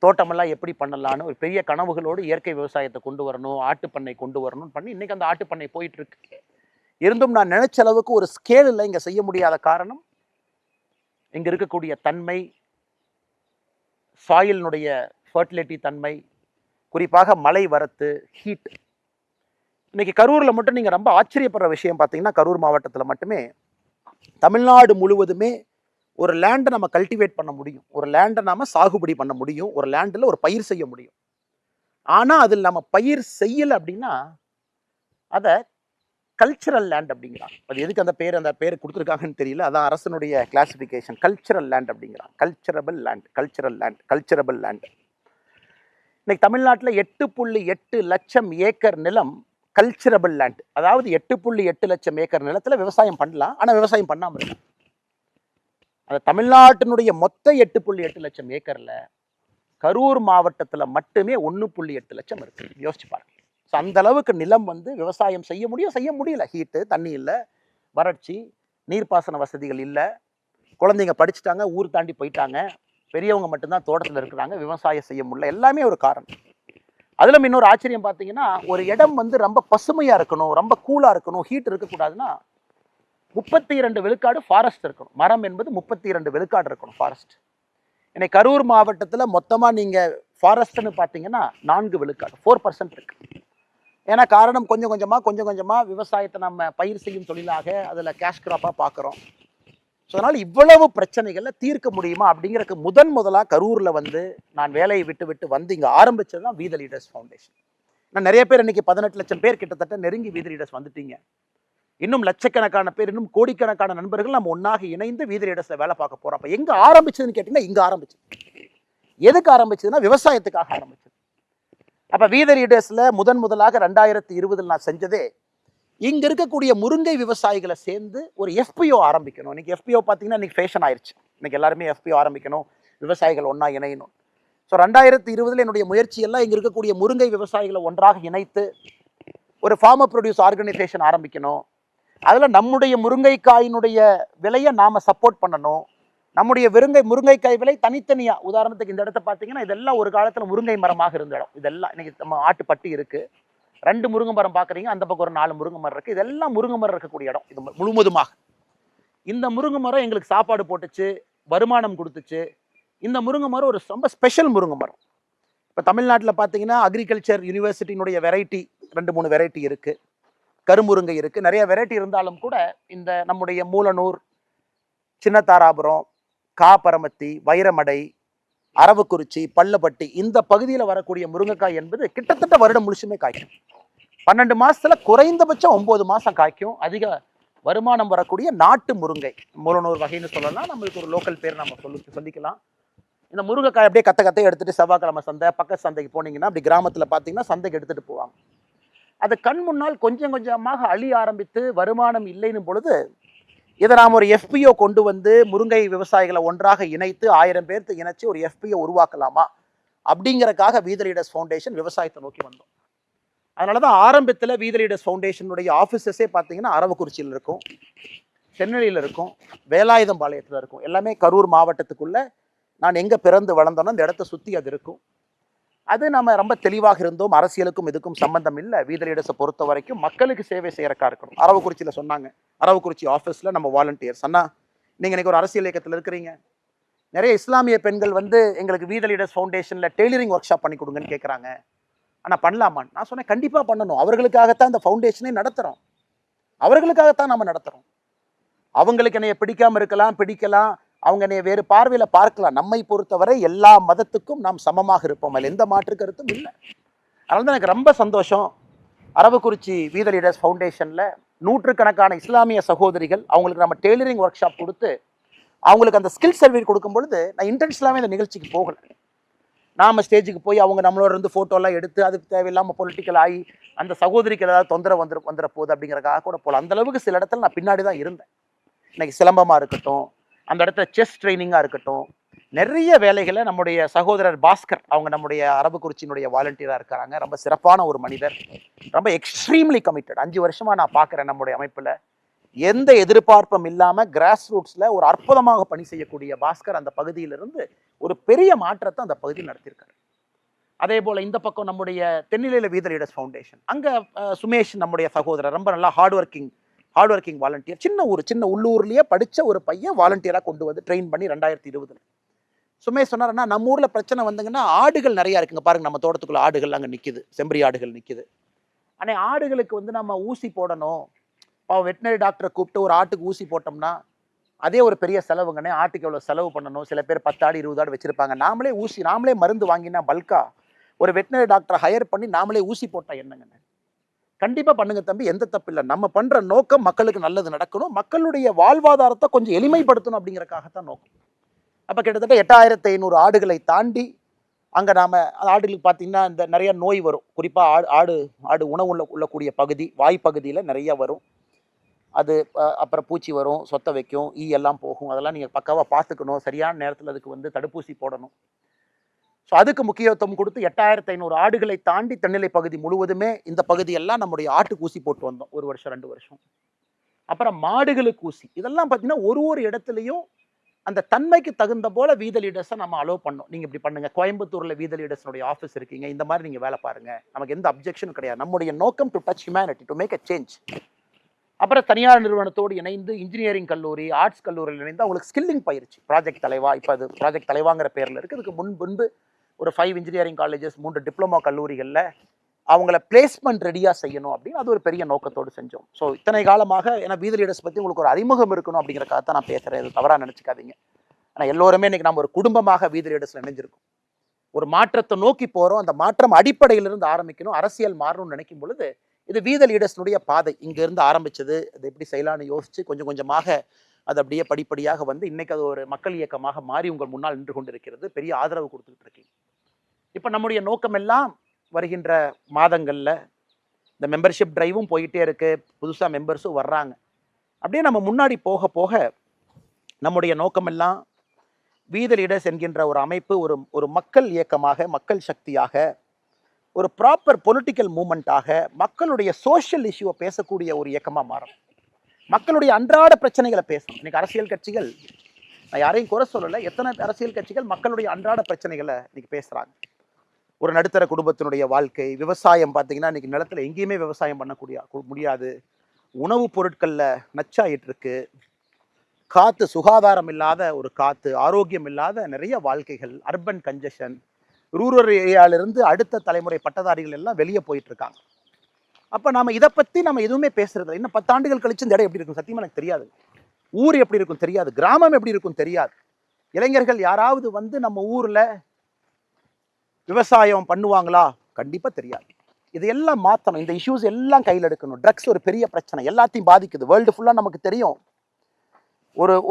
தோட்டமெல்லாம் எப்படி பண்ணலான்னு ஒரு பெரிய கனவுகளோடு இயற்கை விவசாயத்தை கொண்டு வரணும், ஆட்டுப்பண்ணை கொண்டு வரணும்னு பண்ணி இன்றைக்கி அந்த ஆட்டுப்பண்ணை போயிட்டுருக்கு. இருந்தும் நான் நினைச்ச அளவுக்கு ஒரு ஸ்கேலில் இங்கே செய்ய முடியாத காரணம் இங்கே இருக்கக்கூடிய தன்மை, சாயிலினுடைய ஃபர்டிலிட்டி தன்மை, குறிப்பாக மழை வரத்து, ஹீட். இன்னைக்கு கரூரில் மட்டும் நீங்கள் ரொம்ப ஆச்சரியப்படுற விஷயம் பார்த்தீங்கன்னா, கரூர் மாவட்டத்தில் மட்டுமே தமிழ்நாடு முழுவதுமே ஒரு லேண்டை நம்ம கல்டிவேட் பண்ண முடியும், ஒரு லேண்டை நாம் சாகுபடி பண்ண முடியும், ஒரு லேண்டில் ஒரு பயிர் செய்ய முடியும். ஆனால் அதில் நம்ம பயிர் செய்யலை அப்படின்னா அதை கல்ச்சரல் லேண்ட் அப்படிங்கிறாங்க. அது எதுக்கு அந்த பேர் கொடுத்துருக்காங்கன்னு தெரியல. அதான் அரசனுடைய கிளாசிஃபிகேஷன், கல்ச்சரல் லேண்ட் அப்படிங்கிறாங்க. கல்ச்சரபிள் லேண்ட். இன்னைக்கு தமிழ்நாட்டில் 8.8 லட்சம் ஏக்கர் நிலம் கல்ச்சரபிள் லேண்ட். அதாவது 8.8 லட்சம் ஏக்கர் நிலத்தில் விவசாயம் பண்ணலாம், ஆனால் விவசாயம் பண்ணாமல் இருக்கலாம். அந்த தமிழ்நாட்டினுடைய மொத்த 8.8 லட்சம் ஏக்கரில் கரூர் மாவட்டத்தில் மட்டுமே 1.8 லட்சம் இருக்கு. யோசிச்சு பாருங்க. ஸோ அந்த அளவுக்கு நிலம் வந்து விவசாயம் செய்ய முடியல. ஹீட்டு, தண்ணி இல்லை, வறட்சி, நீர்ப்பாசன வசதிகள் இல்லை, குழந்தைங்க படிச்சுட்டாங்க, ஊர் தாண்டி போயிட்டாங்க, பெரியவங்க மட்டும்தான் தோட்டத்தில் இருக்கிறாங்க, விவசாயம் செய்ய முடியல. எல்லாமே ஒரு காரணம். அதில் இன்னொரு ஆச்சரியம் பார்த்தீங்கன்னா, ஒரு இடம் வந்து ரொம்ப பசுமையாக இருக்கணும், ரொம்ப கூலாக இருக்கணும், ஹீட் இருக்கக்கூடாதுன்னா 32 விழுக்காடு ஃபாரஸ்ட் இருக்கணும். மரம் என்பது 32 விழுக்காடு இருக்கணும் ஃபாரஸ்ட். இன்னைக்கு கரூர் மாவட்டத்தில் மொத்தமாக நீங்கள் ஃபாரஸ்ட்னு பார்த்தீங்கன்னா 4 விழுக்காடு, 4% இருக்கு. ஏன்னா காரணம் கொஞ்சம் கொஞ்சமாக விவசாயத்தை நம்ம பயிர் செய்யும் தொழிலாக அதில் கேஷ் கிராப்பாக பார்க்குறோம். ஸோ அதனால் இவ்வளவு பிரச்சனைகளை தீர்க்க முடியுமா அப்படிங்கிறதுக்கு முதலாக கரூரில் வந்து நான் வேலையை விட்டு வந்து இங்கே ஆரம்பித்தது தான் வி த லீடர்ஸ் ஃபவுண்டேஷன். நான் நிறைய பேர் இன்றைக்கி 18 லட்சம் பேர் கிட்டத்தட்ட நெருங்கி வி த லீடர்ஸ் வந்துட்டீங்க. இன்னும் லட்சக்கணக்கான பேர், இன்னும் கோடிக்கணக்கான நண்பர்கள் நம்ம ஒன்றாக இணைந்து வி த லீடர்ஸில் வேலை பார்க்க போகிறோம். அப்போ எங்கே ஆரம்பிச்சதுன்னு கேட்டிங்கன்னா, இங்கே ஆரம்பிச்சது. எதுக்கு ஆரம்பிச்சதுன்னா விவசாயத்துக்காக ஆரம்பிச்சது. அப்போ வி த லீடர்ஸில் முதலாக 2020 நான் செஞ்சதே இங்கே இருக்கக்கூடிய முருங்கை விவசாயிகளை சேர்ந்து ஒரு எஃபிஓ ஆரம்பிக்கணும். இன்னைக்கு எஃபிஓ பார்த்தீங்கன்னா இன்னைக்கு ஃபேஷன் ஆயிடுச்சு. இன்னைக்கு எல்லாருமே எஃபிஓ ஆரம்பிக்கணும், விவசாயிகள் ஒன்றா இணையணும். ஸோ 2020 என்னுடைய முயற்சியெல்லாம் இங்கே இருக்கக்கூடிய முருங்கை விவசாயிகளை ஒன்றாக இணைத்து ஒரு ஃபார்மர் ப்ரொடியூஸ் ஆர்கனைசேஷன் ஆரம்பிக்கணும். அதில் நம்முடைய முருங்கைக்காயினுடைய விலையை நாம் சப்போர்ட் பண்ணணும். நம்முடைய முருங்கைக்காய் விலை தனித்தனியாக, உதாரணத்துக்கு இந்த இடத்த பார்த்தீங்கன்னா இதெல்லாம் ஒரு காலத்தில் முருங்கை மரமாக இருந்த இடம். இதெல்லாம் இன்னைக்கு நம்ம ஆட்டுப்பட்டி இருக்குது, 2 முருங்கை மரம் பார்க்குறீங்க, அந்த பக்கம் ஒரு 4 முருங்கை மரம் இருக்குது. இதெல்லாம் முருங்கை மரம் இருக்கக்கூடிய இடம். இது முழுவதுமாக இந்த முருங்கை மரம் எங்களுக்கு சாப்பாடு போட்டுச்சு, வருமானம் கொடுத்துச்சு. இந்த முருங்கை மரம் ஒரு ரொம்ப ஸ்பெஷல் முருங்கை மரம். இப்போ தமிழ்நாட்டில் பார்த்தீங்கன்னா அக்ரிகல்ச்சர் யூனிவர்சிட்டியினுடைய வெரைட்டி 2-3 வெரைட்டி இருக்குது, கருமுருங்கை இருக்குது, நிறைய வெரைட்டி இருந்தாலும் கூட இந்த நம்முடைய மூலனூர், சின்னதாராபுரம், காப்பரமத்தி, வைரமடை, அரவக்குறிச்சி, பள்ளப்பட்டி இந்த பகுதியில் வரக்கூடிய முருங்கைக்காய் என்பது கிட்டத்தட்ட வருடம் முழுசுமே காய்க்கும். 12 மாசத்துல குறைந்தபட்சம் 9 மாசம் காய்க்கும். அதிக வருமானம் வரக்கூடிய நாட்டு முருங்கை, மூலனூர் வகைன்னு சொல்லலாம். நம்மளுக்கு ஒரு லோக்கல் பேர் நம்ம சொல்லிக்கலாம். இந்த முருங்கைக்காய் அப்படியே கத்தை எடுத்துட்டு செவ்வாய்க்கிழமை சந்தை, பக்க சந்தைக்கு போனீங்கன்னா அப்படி கிராமத்தில் பார்த்தீங்கன்னா சந்தைக்கு எடுத்துட்டு போவாங்க. அது கண் முன்னால் கொஞ்சமாக அழிய ஆரம்பித்து வருமானம் இல்லைன்னு பொழுது இதை நாம் ஒரு எஃபிஓ கொண்டு வந்து முருங்கை விவசாயிகளை ஒன்றாக இணைத்து 1000 பேர்த்து இணைச்சு ஒரு எஃபிஓ உருவாக்கலாமா அப்படிங்கிறக்காக வி த லீடர்ஸ் ஃபவுண்டேஷன் விவசாயத்தை நோக்கி வந்தோம். அதனால தான் ஆரம்பத்தில் வி த லீடர்ஸ் ஃபவுண்டேஷனுடைய ஆஃபீஸஸே பார்த்தீங்கன்னா அரவக்குறிச்சியில் இருக்கும், சென்னையில் இருக்கும், வேலாயுதம்பாளையத்தில் இருக்கும். எல்லாமே கரூர் மாவட்டத்துக்குள்ளே நான் எங்கே பிறந்து வளர்ந்தோன்னா அந்த இடத்த சுற்றி அது இருக்கும். அது நம்ம ரொம்ப தெளிவாக இருந்தோம். அரசியலுக்கும் இதுக்கும் சம்பந்தம் இல்லை. வி த லீடர்ஸை பொறுத்த வரைக்கும் மக்களுக்கு சேவை செய்யறக்கா இருக்கணும். அரவக்குறிச்சியில் சொன்னாங்க, அரவக்குறிச்சி ஆஃபீஸில் நம்ம வாலண்டியர்ஸ் அண்ணா, நீங்கள் இன்றைக்கி ஒரு அரசியல் இயக்கத்தில் இருக்கிறீங்க, நிறைய இஸ்லாமிய பெண்கள் வந்து எங்களுக்கு வி த லீடர்ஸ் ஃபவுண்டேஷனில் டெய்லரிங் ஒர்க் ஷாப் பண்ணி கொடுங்கன்னு கேட்குறாங்க. ஆனால் பண்ணலாமான்னு நான் சொன்னேன், கண்டிப்பாக பண்ணணும். அவர்களுக்காகத்தான் இந்த ஃபவுண்டேஷனே நடத்துகிறோம், அவர்களுக்காகத்தான் நம்ம நடத்துகிறோம். அவங்களுக்கு என்னைய பிடிக்காம இருக்கலாம், பிடிக்கலாம், அவங்க என்னைய வேறு பார்வையில பார்க்கலாம். நம்மை பொறுத்தவரை எல்லா மதத்துக்கும் நாம் சமமாக இருப்போம், அதில் எந்த மாற்று கருத்தும் இல்லை. அதனால தான் எனக்கு ரொம்ப சந்தோஷம். அரவக்குறிச்சி வீத லீடர்ஸ் ஃபவுண்டேஷனில் நூற்றுக்கணக்கான இஸ்லாமிய சகோதரிகள், அவங்களுக்கு நம்ம டெய்லரிங் ஒர்க் ஷாப் கொடுத்து அவங்களுக்கு அந்த ஸ்கில் சர்டிஃபிகேட் கொடுக்கும் பொழுது நான் இன்டென்ஷனலாகவே இந்த நிகழ்ச்சிக்கு போகலை. நாம் ஸ்டேஜுக்கு போய் அவங்க நம்மளோட இருந்து ஃபோட்டோலாம் எடுத்து அதுக்கு தேவையில்லாமல் பொலிட்டிக்கல் ஆகி அந்த சகோதரிக்கு ஏதாவது தொந்தரவு வந்துட போகுது அப்படிங்கிறக்காக கூட போகல. அந்தளவுக்கு சில இடத்துல நான் பின்னாடி தான் இருந்தேன். இன்னைக்கு சிலம்பமாக இருக்கட்டும், அந்த இடத்துல செஸ் ட்ரைனிங்காக இருக்கட்டும், நிறைய வேலைகளை நம்முடைய சகோதரர் பாஸ்கர், அவங்க நம்முடைய அரவக்குறிச்சியினுடைய வாலண்டியராக இருக்கிறாங்க. ரொம்ப சிறப்பான ஒரு மனிதர், ரொம்ப எக்ஸ்ட்ரீம்லி கமிட்டட். 5 வருஷமாக நான் பார்க்குறேன் நம்முடைய அமைப்பில் எந்த எதிர்பார்ப்பும் இல்லாமல் கிராஸ் ரூட்ஸில் ஒரு அற்புதமாக பணி செய்யக்கூடிய பாஸ்கர் அந்த பகுதியிலிருந்து ஒரு பெரிய மாற்றத்தை அந்த பகுதியில் நடத்தியிருக்காரு. அதே போல் இந்த பக்கம் நம்முடைய தென்னிலையில் வீத லீடர்ஸ் ஃபவுண்டேஷன், அங்கே சுமேஷ் நம்முடைய சகோதரர் ரொம்ப நல்லா ஹார்ட் ஒர்க்கிங் வாலண்டியர். சின்ன உள்ளூர்லேயே படித்த ஒரு பையன் வாலண்டியராக கொண்டு வந்து ட்ரெயின் பண்ணி 2020 சுமேஷ் சொன்னார்னா, நம்ம ஊரில் பிரச்சனை வந்தங்கன்னா ஆடுகள் நிறையா இருக்குங்க பாருங்க, நம்ம தோட்டத்துக்குள்ள ஆடுகள் அங்கே நிற்குது, செம்பரி ஆடுகள் நிற்குது. ஆனால் ஆடுகளுக்கு வந்து நம்ம ஊசி போடணும், வெட்டினரி டாக்டரை கூப்பிட்டு ஒரு ஆட்டுக்கு ஊசி போட்டோம்னா அதே ஒரு பெரிய செலவுங்கண்ணே, ஆட்டுக்கு எவ்வளோ செலவு பண்ணணும், சில பேர் 10 ஆடு 20 ஆடு வச்சிருப்பாங்க. நாமளே மருந்து வாங்கினா பல்கா ஒரு வெட்டினரி டாக்டரை ஹையர் பண்ணி நாமளே ஊசி போட்டா என்னங்கண்ணே? கண்டிப்பாக பண்ணுங்க தம்பி, எந்த தப்பு இல்லை. நம்ம பண்ணுற நோக்கம் மக்களுக்கு நல்லது நடக்கணும், மக்களுடைய வாழ்வாதாரத்தை கொஞ்சம் எளிமைப்படுத்தணும் அப்படிங்கிறக்காகத்தான் நோக்கம். அப்போ கிட்டத்தட்ட 8500 ஆடுகளை தாண்டி அங்கே நாம் ஆடுகளுக்கு பார்த்தீங்கன்னா இந்த நிறைய நோய் வரும். குறிப்பாக ஆடு உணவு உள்ளக்கூடிய பகுதி, வாய்ப்பகுதியில் நிறைய வரும். அது அப்புறம் பூச்சி வரும், சொத்த வைக்கும், ஈ எல்லாம் போகும். அதெல்லாம் நீங்கள் பக்காவாக பார்த்துக்கணும், சரியான நேரத்தில் அதுக்கு வந்து தடுப்பூசி போடணும். ஸோ அதுக்கு முக்கியத்துவம் கொடுத்து 8500 ஆடுகளை தாண்டி தென்னிலை பகுதி முழுவதுமே இந்த பகுதியெல்லாம் நம்முடைய ஆட்டுக்கு ஊசி போட்டு வந்தோம் 1 வருஷம் 2 வருஷம். அப்புறம் மாடுகளுக்கு ஊசி. இதெல்லாம் பார்த்தீங்கன்னா ஒரு இடத்துலையும் அந்த தன்மைக்கு தகுந்த போல வீத லீடர்ஸை நம்ம அலோவ் பண்ணோம். நீங்கள் இப்படி பண்ணுங்க, கோயம்புத்தூரில் வீத லீடர்ஸனுடைய ஆஃபீஸ் இருக்கீங்க, இந்த மாதிரி நீங்கள் வேலை பாருங்க, நமக்கு எந்த அப்ஜெக்ஷனும் கிடையாது. நம்முடைய நோக்கம் to touch humanity, to make a change. அப்புறம் தனியார் நிறுவனத்தோடு இணைந்து இன்ஜினியரிங் கல்லூரி, ஆர்ட்ஸ் கல்லூரியில் இணைந்து அவங்களுக்கு ஸ்கில்லிங் பயிற்சி, ப்ராஜெக்ட் தலைவா, இப்போ அது ப்ராஜெக்ட் தலைவாங்கிற பேரில் இருக்குது. இதுக்கு முன்பு ஒரு 5 இன்ஜினியரிங் காலேஜஸ், 3 டிப்ளமோ கல்லூரிகளில் அவங்கள பிளேஸ்மெண்ட் ரெடியாக செய்யணும் அப்படின்னு அது ஒரு பெரிய நோக்கத்தோடு செஞ்சோம். ஸோ இத்தனை காலமாக ஏன்னா வீத லீடர்ஸ் பற்றி உங்களுக்கு ஒரு அறிமுகம் இருக்கணும் அப்படிங்கிறக்காக தான் நான் பேசுகிறேன், இது தவறாக நினச்சிக்காதீங்க. ஆனால் எல்லோருமே இன்னைக்கு நம்ம ஒரு குடும்பமாக வீத லீடர்ஸில் இணைஞ்சிருக்கோம். ஒரு மாற்றத்தை நோக்கி போகிறோம், அந்த மாற்றம் அடிப்படையிலிருந்து ஆரம்பிக்கணும், அரசியல் மாறணும்னு நினைக்கும் பொழுது இது வீத லீடர்ஸ்னுடைய பாதை. இங்கேருந்து ஆரம்பிச்சது, அது எப்படி செய்யலான்னு யோசித்து கொஞ்சம் கொஞ்சமாக அது அப்படியே படிப்படியாக வந்து இன்னைக்கு அது ஒரு மக்கள் இயக்கமாக மாறி உங்கள் முன்னால் நின்று கொண்டிருக்கிறது. பெரிய ஆதரவு கொடுத்துக்கிட்டு இருக்கீங்க. இப்போ நம்முடைய நோக்கம் எல்லாம் வருகின்ற மாதங்களில் இந்த மெம்பர்ஷிப் டிரைவும் போயிட்டே இருக்கு, புதுசாக மெம்பர்ஸும் வர்றாங்க. அப்படியே நம்ம முன்னாடி போக போக நம்முடைய நோக்கமெல்லாம் வீத லீடர்ஸ் என்கின்ற ஒரு அமைப்பு ஒரு மக்கள் இயக்கமாக, மக்கள் சக்தியாக, ஒரு ப்ராப்பர் பொலிட்டிக்கல் மூமெண்ட்டாக, மக்களுடைய சோஷியல் இஷ்யூவை பேசக்கூடிய ஒரு இயக்கமாக மாறும். மக்களுடைய அன்றாட பிரச்சனைகளை பேசணும். இன்னைக்கு அரசியல் கட்சிகள், நான் யாரையும் குறை சொல்லலை, எத்தனை அரசியல் கட்சிகள் மக்களுடைய அன்றாட பிரச்சனைகளை இன்னைக்கு பேசுகிறாங்க. ஒரு நடுத்தர குடும்பத்தினுடைய வாழ்க்கை, விவசாயம் பார்த்தீங்கன்னா இன்னைக்கு நிலத்தில் எங்கேயுமே விவசாயம் பண்ணக்கூடிய முடியாது, உணவுப் பொருட்களில் நச்சாயிட்டு இருக்கு, காற்று சுகாதாரம் இல்லாத ஒரு காற்று, ஆரோக்கியம் இல்லாத நிறைய வாழ்க்கைகள், அர்பன் கன்ஜெஷன், ரூரல் ஏரியாவிலிருந்து அடுத்த தலைமுறை பட்டதாரிகள் எல்லாம் வெளியே போயிட்டு இருக்காங்க. அப்போ நம்ம இதை பற்றி நம்ம எதுவுமே பேசுறது. இன்னும் 10 ஆண்டுகள் கழிச்சு இந்த இடம் எப்படி இருக்கும் சத்தியமாக எனக்கு தெரியாது. ஊர் எப்படி இருக்கும் தெரியாது, கிராமம் எப்படி இருக்கும் தெரியாது. இளைஞர்கள் யாராவது வந்து நம்ம ஊரில் விவசாயம் பண்ணுவாங்களா? கண்டிப்பாக தெரியாது. இதையெல்லாம் மாற்றணும், இந்த இஷ்யூஸ் எல்லாம் கையில் எடுக்கணும். ட்ரக்ஸ் ஒரு பெரிய பிரச்சனை, எல்லாத்தையும் பாதிக்குது. வேர்ல்டு ஃபுல்லாக நமக்கு தெரியும்.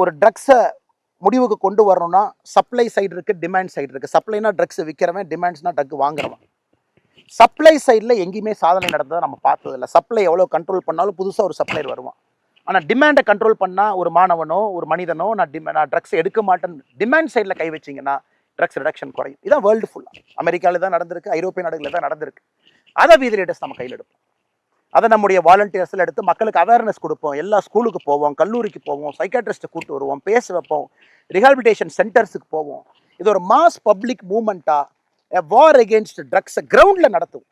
ஒரு ட்ரக்ஸை முடிவுக்கு கொண்டு வரணும்னா சப்ளை சைடு இருக்குது, டிமாண்ட் சைடு இருக்குது. சப்ளைனா ட்ரக்ஸ் விற்கிறவன், டிமாண்ட்ஸ்னா ட்ரக் வாங்குறவன். சப்ளை சைடில் எங்கேயுமே சாதனை நடந்ததை நம்ம பார்த்ததில்லை. சப்ளை எவ்வளோ கண்ட்ரோல் பண்ணாலும் புதுசாக ஒரு சப்ளையர் வருவான். ஆனால் டிமாண்டை கண்ட்ரோல் பண்ணால் ஒரு மாணவனோ ஒரு மனிதனோ நான் ட்ரக்ஸ் எடுக்க மாட்டேன் டிமாண்ட் சைடில் கை வச்சிங்கன்னா ட்ரக்ஸ் ரிடக்ஷன் குறையும். இதான் வேர்ல்டு ஃபுல்லாக, அமெரிக்காவில் தான் நடந்திருக்கு, ஐரோப்பிய நாடுகளில் தான் நடந்திருக்கு. அதை வீத லீடர்ஸ் நம்ம கையில் எடுப்போம். அதை நம்முடைய வாலண்டியர்ஸில் எடுத்து மக்களுக்கு அவேர்னஸ் கொடுப்போம். எல்லா ஸ்கூலுக்கு போவோம், கல்லூரிக்கு போவோம், சைக்காட்ரிஸ்ட்டை கூப்பிட்டு வருவோம், பேச வைப்போம், ரிஹாபிலிட்டேஷன் சென்டர்ஸுக்கு போவோம். இது ஒரு மாஸ் பப்ளிக் மூவ்மெண்ட்டாக வார் அகெயின்ஸ்ட் ட்ரக்ஸை கிரவுண்டில் நடத்தும்.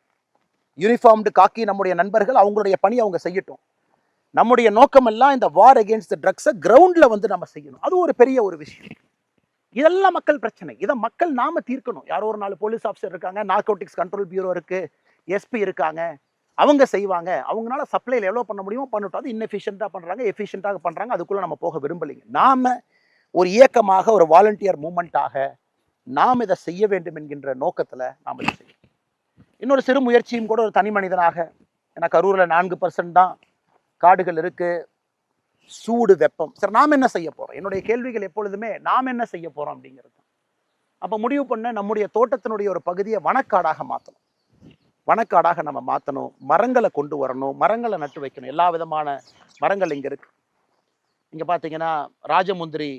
யூனிஃபார்ம்டு காக்கி நம்முடைய நண்பர்கள் அவங்களுடைய பணி அவங்க செய்யட்டும். நம்முடைய நோக்கமெல்லாம் இந்த வார் அகெயின்ஸ்ட் ட்ரக்ஸை கிரவுண்டில் வந்து நம்ம செய்யணும். அது ஒரு பெரிய ஒரு விஷயம். இதெல்லாம் மக்கள் பிரச்சனை, இதை மக்கள் நாம தீர்க்கணும். யாரோ ஒரு 4 போலீஸ் ஆஃபீஸர் இருக்காங்க, நார்கோட்டிக்ஸ் கண்ட்ரோல் பியூரோ இருக்கு, எஸ்பி இருக்காங்க, அவங்க செய்வாங்க, அவங்களால சப்ளைல எவ்வளோ பண்ண முடியுமோ பண்ணட்டும். அது இன்னெஃபிஷியண்ட்டாக பண்ணுறாங்க, எஃபிஷியண்ட்டாக பண்ணுறாங்க. அதுக்குள்ளே நம்ம போக விரும்பலைங்க. நாம ஒரு இயக்கமாக, ஒரு வாலண்டியர் மூமெண்ட்டாக நாம் இதை செய்ய வேண்டும் என்கின்ற நோக்கத்தில் நாம் இதை செய்யணும். இன்னொரு சிறு முயற்சியும் கூட ஒரு தனி மனிதனாக, ஏன்னா கரூரில் 4% தான் காடுகள் இருக்கு, சூடு வெப்பம். சார் நாம் என்ன செய்ய போகிறோம்? என்னுடைய கேள்விகள் எப்பொழுதுமே நாம் என்ன செய்ய போகிறோம் அப்படிங்கிறது. அப்போ முடிவு பண்ண நம்முடைய தோட்டத்தினுடைய ஒரு பகுதியை வனக்காடாக மாற்றணும். வனக்காடாக நம்ம மாற்றணும், மரங்களை கொண்டு வரணும், மரங்களை நட்டு வைக்கணும். எல்லா விதமான மரங்கள் இங்கே இருக்கு. இங்கே பார்த்தீங்கன்னா ராஜமுந்திரி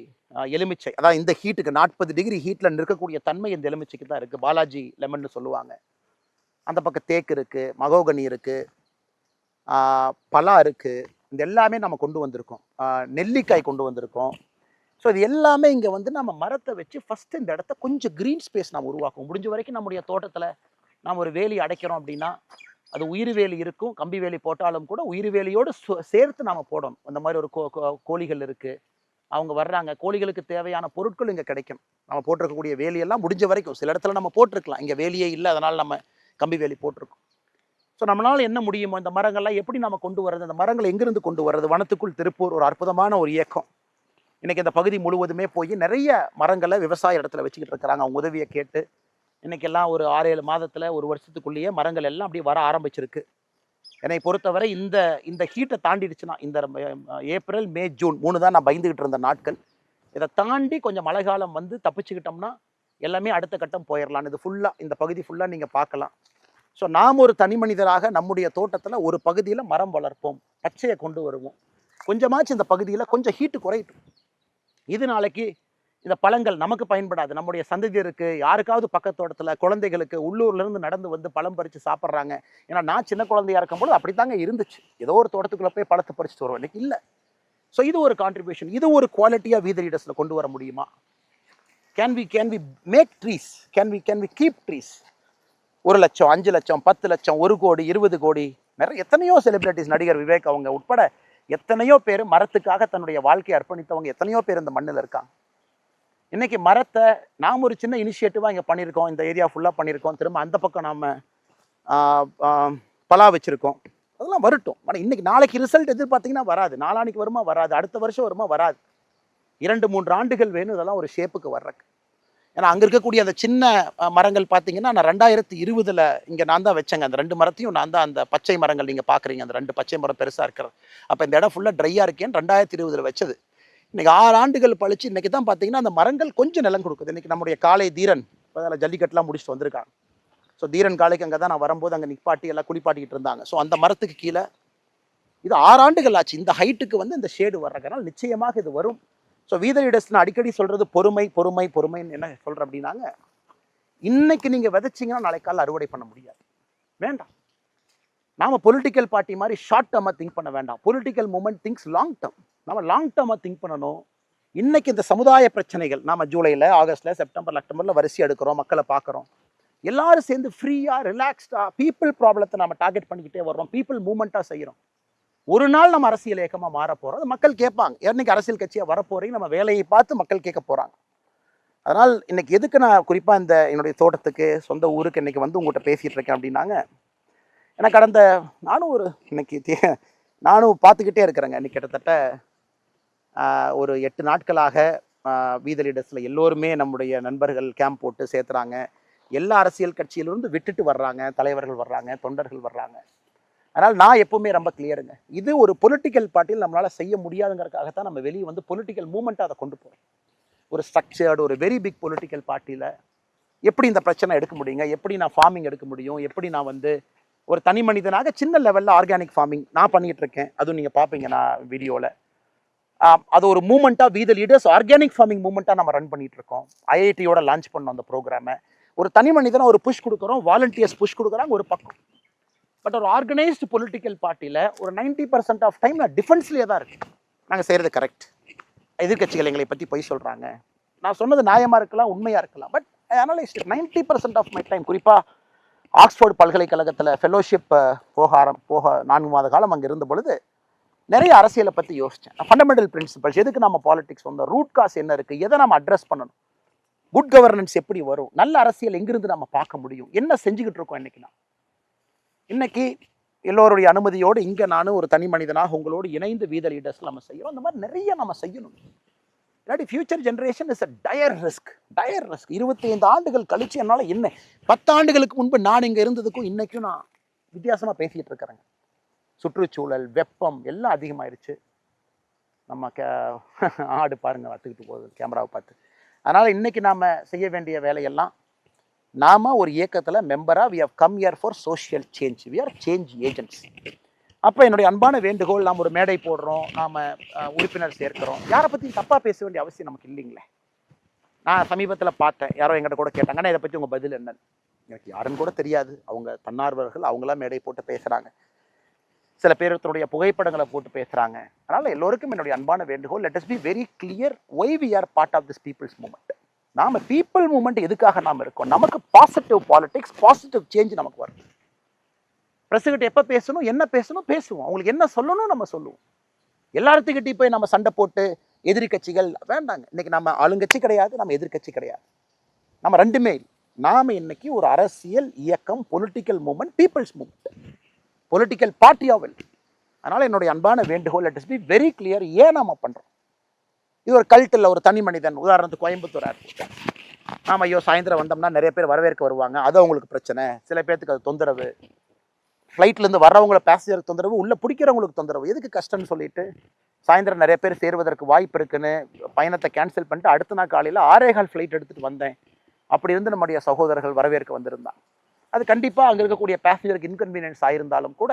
எலுமிச்சை, அதான் இந்த ஹீட்டுக்கு 40 டிகிரி ஹீட்டில் இருக்கக்கூடிய தன்மை இந்த எலுமிச்சைக்கு தான் இருக்குது. பாலாஜி லெமன்னு சொல்லுவாங்க. அந்த பக்கம் தேக்கு இருக்குது, மகோகனி இருக்குது, பலா இருக்குது. இந்த எல்லாமே நம்ம கொண்டு வந்திருக்கோம். நெல்லிக்காய் கொண்டு வந்திருக்கோம். ஸோ இது எல்லாமே இங்கே வந்து நம்ம மரத்தை வச்சு ஃபஸ்ட்டு இந்த இடத்த கொஞ்சம் க்ரீன் ஸ்பேஸ் நம்ம உருவாக்கும். முடிஞ்ச வரைக்கும் நம்முடைய தோட்டத்தில் நாம் ஒரு வேலி அடைக்கிறோம் அப்படின்னா அது உயிர் வேலி இருக்கும். கம்பி வேலி போட்டாலும் கூட உயிர் வேலியோடு சேர்த்து நாம் போடணும். அந்த மாதிரி ஒரு கோழிகள் இருக்குது, அவங்க வர்றாங்க, கோழிகளுக்கு தேவையான பொருட்கள் இங்கே கிடைக்கும். நம்ம போட்டிருக்கக்கூடிய வேலியெல்லாம் முடிஞ்ச வரைக்கும், சில இடத்துல நம்ம போட்டிருக்கலாம், இங்கே வேலியே இல்லை, அதனால் நம்ம கம்பி வேலி போட்டிருக்கோம். ஸோ நம்மளால் என்ன முடியுமோ இந்த மரங்கள்லாம் எப்படி நம்ம கொண்டு வர்றது, அந்த மரங்களை எங்கிருந்து கொண்டு வர்றது. வனத்துக்குள் திருப்பூர் ஒரு அற்புதமான ஒரு இயக்கம். இன்றைக்கி இந்த பகுதி முழுவதுமே போய் நிறைய மரங்களை விவசாய இடத்துல வச்சுக்கிட்டு இருக்கிறாங்க. அவங்க உதவியை கேட்டு இன்றைக்கெல்லாம் ஒரு 6-7 மாதத்தில், ஒரு வருஷத்துக்குள்ளேயே மரங்கள் எல்லாம் அப்படியே வர ஆரம்பிச்சிருக்கு. என்னை பொறுத்தவரை இந்த ஹீட்டை தாண்டிடுச்சுன்னா, இந்த ஏப்ரல், மே, ஜூன் 3 தான் நான் பயந்துக்கிட்டு இருந்த நாட்கள். இதை தாண்டி கொஞ்சம் மழை காலம் வந்து தப்பிச்சுக்கிட்டோம்னா எல்லாமே அடுத்த கட்டம் போயிடலாம். இது ஃபுல்லாக, இந்த பகுதி ஃபுல்லாக நீங்கள் பார்க்கலாம். ஸோ நாம் ஒரு தனி மனிதராக நம்முடைய தோட்டத்தில் ஒரு பகுதியில் மரம் வளர்ப்போம், பச்சையை கொண்டு வருவோம். கொஞ்சமாச்சு இந்த பகுதியில் கொஞ்சம் ஹீட்டு குறையட்டும். இது நாளைக்கு இந்த பழங்கள் நமக்கு பயன்படாது, நம்முடைய சந்ததியருக்கு, யாருக்காவது பக்கத்தோட்டத்தில் குழந்தைகளுக்கு உள்ளூர்லேருந்து நடந்து வந்து பழம் பறித்து சாப்பிட்றாங்க. ஏன்னா நான் சின்ன குழந்தையாக இருக்கும்போது அப்படி தாங்க இருந்துச்சு. ஏதோ ஒரு தோட்டத்துக்குள்ளே போய் பழத்தை பறிச்சுட்டு வருவோம், இன்னைக்கு இல்லை. ஸோ இது ஒரு கான்ட்ரிபியூஷன். இது ஒரு குவாலிட்டியாக வீத லீடர்ஸில் கொண்டு வர முடியுமா? Can we make trees? Can we keep trees? 1 லட்சம், 5 லட்சம், 10 லட்சம், 1 கோடி, 20 கோடி, நிறைய எத்தனையோ செலிபிரிட்டிஸ், நடிகர் விவேக் அவங்க உட்பட எத்தனையோ பேர் மரத்துக்காக தன்னுடைய வாழ்க்கையை அர்ப்பணித்தவங்க எத்தனையோ பேர் இந்த மண்ணில் இருக்காங்க. இன்னைக்கு மரத்தை நாம் ஒரு சின்ன இனிஷியேட்டிவாக இங்கே பண்ணியிருக்கோம், இந்த ஏரியா ஃபுல்லாக பண்ணியிருக்கோம். திரும்ப அந்த பக்கம் நாம் பலா வச்சுருக்கோம். அதெல்லாம் வரட்டும். ஆனால் இன்னைக்கு நாளைக்கு ரிசல்ட் எதிர்பார்த்தீங்கன்னா வராது, நாளானிக்கு வருமா வராது, அடுத்த வருஷம் வருமா வராது, 2-3 ஆண்டுகள் வேணும் இதெல்லாம் ஒரு ஷேப்புக்கு வர்றக்கு. ஏன்னா அங்கே இருக்கக்கூடிய அந்த சின்ன மரங்கள் பார்த்தீங்கன்னா நான் 2020 இங்கே நான் தான் வச்சேங்க. அந்த 2 மரத்தையும் நான் தான், அந்த பச்சை மரங்கள் நீங்கள் பார்க்குறீங்க, அந்த 2 பச்சை மரம் பெருசாக இருக்கிறது. அப்போ இந்த இடம் ஃபுல்லாக ட்ரையாக இருக்கேன்னு 2020 வச்சது. இன்றைக்கி 6 ஆண்டுகள் பழிச்சு இன்றைக்கி தான் பார்த்தீங்கன்னா அந்த மரங்கள் கொஞ்சம் நிலம் கொடுக்குது. இன்றைக்கி நம்முடைய காலை தீரன் இப்போ அதில் ஜல்லிக்கட்டுலாம் முடிச்சுட்டு வந்திருக்காங்க. ஸோ தீரன் காலைக்கு அங்கே தான் நான் வரும்போது அங்கே நிப்பாட்டி எல்லாம் குளிப்பாட்டிக்கிட்டு இருந்தாங்க. ஸோ அந்த மரத்துக்கு கீழே இது 6 ஆண்டுகள் ஆச்சு இந்த ஹைட்டுக்கு வந்து இந்த ஷேடு வர்றதுனால நிச்சயமாக இது வரும். ஸோ வீத லீடர்ஸ் நான் அடிக்கடி சொல்கிறது பொறுமை பொறுமை பொறுமைன்னு என்ன சொல்கிறேன் அப்படின்னாங்க, இன்னைக்கு நீங்கள் விதைச்சிங்கன்னா நாளைக்கு காலையில் அறுவடை பண்ண முடியாது. வேண்டாம். நாம் பொலிட்டிக்கல் பார்ட்டி மாதிரி ஷார்ட் டேர்மாக திங்க் பண்ண வேண்டாம். Political moment things long term. நம்ம லாங் டேர்மாக திங்க் பண்ணணும். இன்னைக்கு இந்த சமுதாய பிரச்சனைகள் நாம் ஜூலையில், ஆகஸ்ட்டில், செப்டம்பர், அக்டோபரில் வரிசை எடுக்கிறோம், மக்களை பார்க்குறோம். எல்லாரும் சேர்ந்து ஃப்ரீயாக ரிலாக்ஸ்டாக பீப்புள் ப்ராப்ளத்தை நம்ம டார்கெட் பண்ணிக்கிட்டே வர்றோம், பீப்புள் மூமெண்ட்டாக செய்கிறோம். ஒரு நாள் நம்ம அரசியல் இயக்கமாக மாற போகிறோம். அது மக்கள் கேட்பாங்க, என்னைக்கு அரசியல் கட்சியாக வரப்போறீங்க, நம்ம வேலையை பார்த்து மக்கள் கேட்க போகிறாங்க. அதனால் இன்னைக்கு எதுக்கு நான் குறிப்பாக இந்த என்னுடைய தோட்டத்துக்கு, சொந்த ஊருக்கு இன்னைக்கு வந்து உங்கள்கிட்ட பேசிகிட்டு இருக்கேன் அப்படின்னாங்க, எனக்கு கடந்த நானும் பார்த்துக்கிட்டே இருக்கிறேங்க. இன்னைக்கு கிட்டத்தட்ட ஒரு 8 நாட்களாக வீத லீடர்ஸில் எல்லோருமே நம்முடைய நண்பர்கள் கேம்ப் போட்டு சேர்த்துறாங்க. எல்லா அரசியல் கட்சியிலிருந்து விட்டுட்டு வர்றாங்க, தலைவர்கள் வர்றாங்க, தொண்டர்கள் வர்றாங்க. அதனால் நான் எப்பவுமே ரொம்ப கிளியருங்க, இது ஒரு பொலிட்டிக்கல் பார்ட்டியில் நம்மளால் செய்ய முடியாதுங்கிறதுக்காகத்தான் நம்ம வெளியே வந்து பொலிட்டிக்கல் மூமெண்ட்டாக அதை கொண்டு போகிறோம். ஒரு ஸ்ட்ரக்சர்டு ஒரு வெரி பிக் பொலிட்டிக்கல் பார்ட்டியில் எப்படி இந்த பிரச்சனை எடுக்க முடியுங்க, எப்படி நான் ஃபார்மிங் எடுக்க முடியும், எப்படி நான் வந்து ஒரு தனி மனிதனாக சின்ன லெவலில் ஆர்கானிக் ஃபார்மிங் நான் பண்ணிகிட்டு இருக்கேன். அதுவும் நீங்கள் பார்ப்பீங்க நான் வீடியோவில். அது ஒரு மூமெண்ட்டாக வீத லீடர்ஸ் ஆர்கானிக் ஃபார்மிங் மூமெண்ட்டாக நம்ம ரன் பண்ணிகிட்டு இருக்கோம். ஐஐடியோட லான்ச் பண்ணோம் அந்த ப்ரோக்ராமை. ஒரு தனி மனிதனாக ஒரு புஷ் கொடுக்குறோம், வாலண்டியர்ஸ் புஷ் கொடுக்குறாங்க ஒரு பக்கம். பட் ஒரு ஆர்கனைஸ்டு பொலிட்டிக்கல் பார்ட்டியில் ஒரு 90% ஆஃப் டைம் நான் டிஃபென்ஸ்லேயே தான் இருக்கு. நாங்கள் செய்கிறது கரெக்ட், எதிர்கட்சிகள் எங்களை பற்றி பொய் சொல்கிறாங்க, நான் சொன்னது நியாயமாக இருக்கலாம், உண்மையாக இருக்கலாம், but I analyse 90% of my time. குறிப்பாக ஆக்ஸ்ஃபோர்டு பல்கலைக்கழகத்தில் ஃபெலோஷிப் போக 4 மாத காலம் அங்கே இருந்த பொழுது நிறைய அரசியலை பற்றி யோசித்தேன். ஃபண்டமெண்டல் பிரின்சிபல்ஸ், எதுக்கு நம்ம பாலிடிக்ஸ் வந்தோம், ரூட் காஸ் என்ன இருக்குது, எதை நம்ம அட்ரஸ் பண்ணணும், குட் கவர்னன்ஸ் எப்படி வரும், நல்ல அரசியல் எங்கிருந்து நம்ம பார்க்க முடியும், என்ன செஞ்சுக்கிட்டு இருக்கோம் இன்னைக்கு. இன்னைக்கு எல்லோருடைய அனுமதியோடு இங்கே நானும் ஒரு தனி மனிதனாக உங்களோடு இணைந்து வீத லீடர்ஸ் நம்ம செய்கிறோம். அந்த மாதிரி நிறைய நம்ம செய்யணும். இல்லாட்டி future generation is a dire risk. 25 ஆண்டுகள் கழிச்சு என்னால் என்ன 10 ஆண்டுகளுக்கு முன்பு நான் இங்கே இருந்ததுக்கும் இன்னைக்கும் நான் வித்தியாசமாக பேசிகிட்டு இருக்கிறேங்க. சுற்றுச்சூழல், வெப்பம் எல்லாம் அதிகமாயிருச்சு. நம்ம ஆடு பாருங்க வத்துக்கிட்டு போகுது கேமராவை பார்த்து. அதனால் இன்னைக்கு நாம் செய்ய வேண்டிய வேலையெல்லாம், நாம் ஒரு இயக்கத்தில் மெம்பராக we have come here for social change, we are change agents. அப்போ என்னுடைய அன்பான வேண்டுகோள், நாம் ஒரு மேடை போடுறோம், நாம் உறுப்பினர் சேர்க்கிறோம், யாரை பற்றி தப்பாக பேச வேண்டிய அவசியம் நமக்கு இல்லைங்களே. நான் சமீபத்தில் பார்த்தேன், யாரோ எங்கிட்ட கூட கேட்டாங்க, ஆனால் இதை பற்றி உங்கள் பதில் என்னன்னு. எனக்கு யாருன்னு கூட தெரியாது. அவங்க தன்னார்வர்கள், அவங்களாம் மேடை போட்டு பேசுகிறாங்க. சில பேருடைய புகைப்படங்களை போட்டு பேசுகிறாங்க. அதனால் எல்லோருக்கும் என்னுடைய அன்பான வேண்டுகோள், let us be very clear why we are part of this people's movement. நாம் பீப்புள் மூமெண்ட் எதுக்காக நாம் இருக்கோம்? நமக்கு பாசிட்டிவ் பாலிடிக்ஸ், பாசிட்டிவ் சேஞ்ச் நமக்கு வரும். பிரஸுகிட்ட எப்போ பேசணும், என்ன பேசணும் பேசுவோம். அவங்களுக்கு என்ன சொல்லணும் நம்ம சொல்லுவோம். எல்லாத்துக்கிட்டையும் போய் நம்ம சண்டை போட்டு எதிரி கட்சிகள் வேண்டாங்க. இன்னைக்கு நம்ம ஆளுங்கட்சி கிடையாது, நம்ம எதிர்கட்சி கிடையாது, நம்ம ரெண்டுமே இல்லை. நாம் இன்னைக்கு ஒரு அரசியல் இயக்கம், political movement, people's movement, political party of well. அதனால் என்னுடைய அன்பான வேண்டுகோள், let us be very clear. ஏன் நம்ம பண்ணுறோம்? இது ஒரு கல்ட் இல்லை, ஒரு தனி மனிதன். உதாரணத்துக்கு கோயம்புத்தூர் ஏர்போர்ட், நாம் ஐயோ சாயந்தரம் வந்தோம்னா நிறைய பேர் வரவேற்க வருவாங்க, அது அவங்களுக்கு பிரச்சனை. சில பேர்த்துக்கு அது தொந்தரவு. ஃப்ளைட்லேருந்து வர்றவங்களை பேசஞ்சருக்கு தொந்தரவு, உள்ளே பிடிக்கிறவங்களுக்கு தொந்தரவு. எதுக்கு கஷ்டம்னு சொல்லிட்டு சாயந்தரம் நிறைய பேர் சேருவதற்கு வாய்ப்பு இருக்குன்னு பயணத்தை கேன்சல் பண்ணிட்டு அடுத்த நாள் காலையில் 6:15 ஃப்ளைட் எடுத்துகிட்டு வந்தேன். அப்படி இருந்து நம்முடைய சகோதரர்கள் வரவேற்க வந்திருந்தாங்க. அது கண்டிப்பாக அங்கே இருக்கக்கூடிய பேசஞ்சருக்கு இன்கன்வீனியன்ஸ் ஆயிருந்தாலும் கூட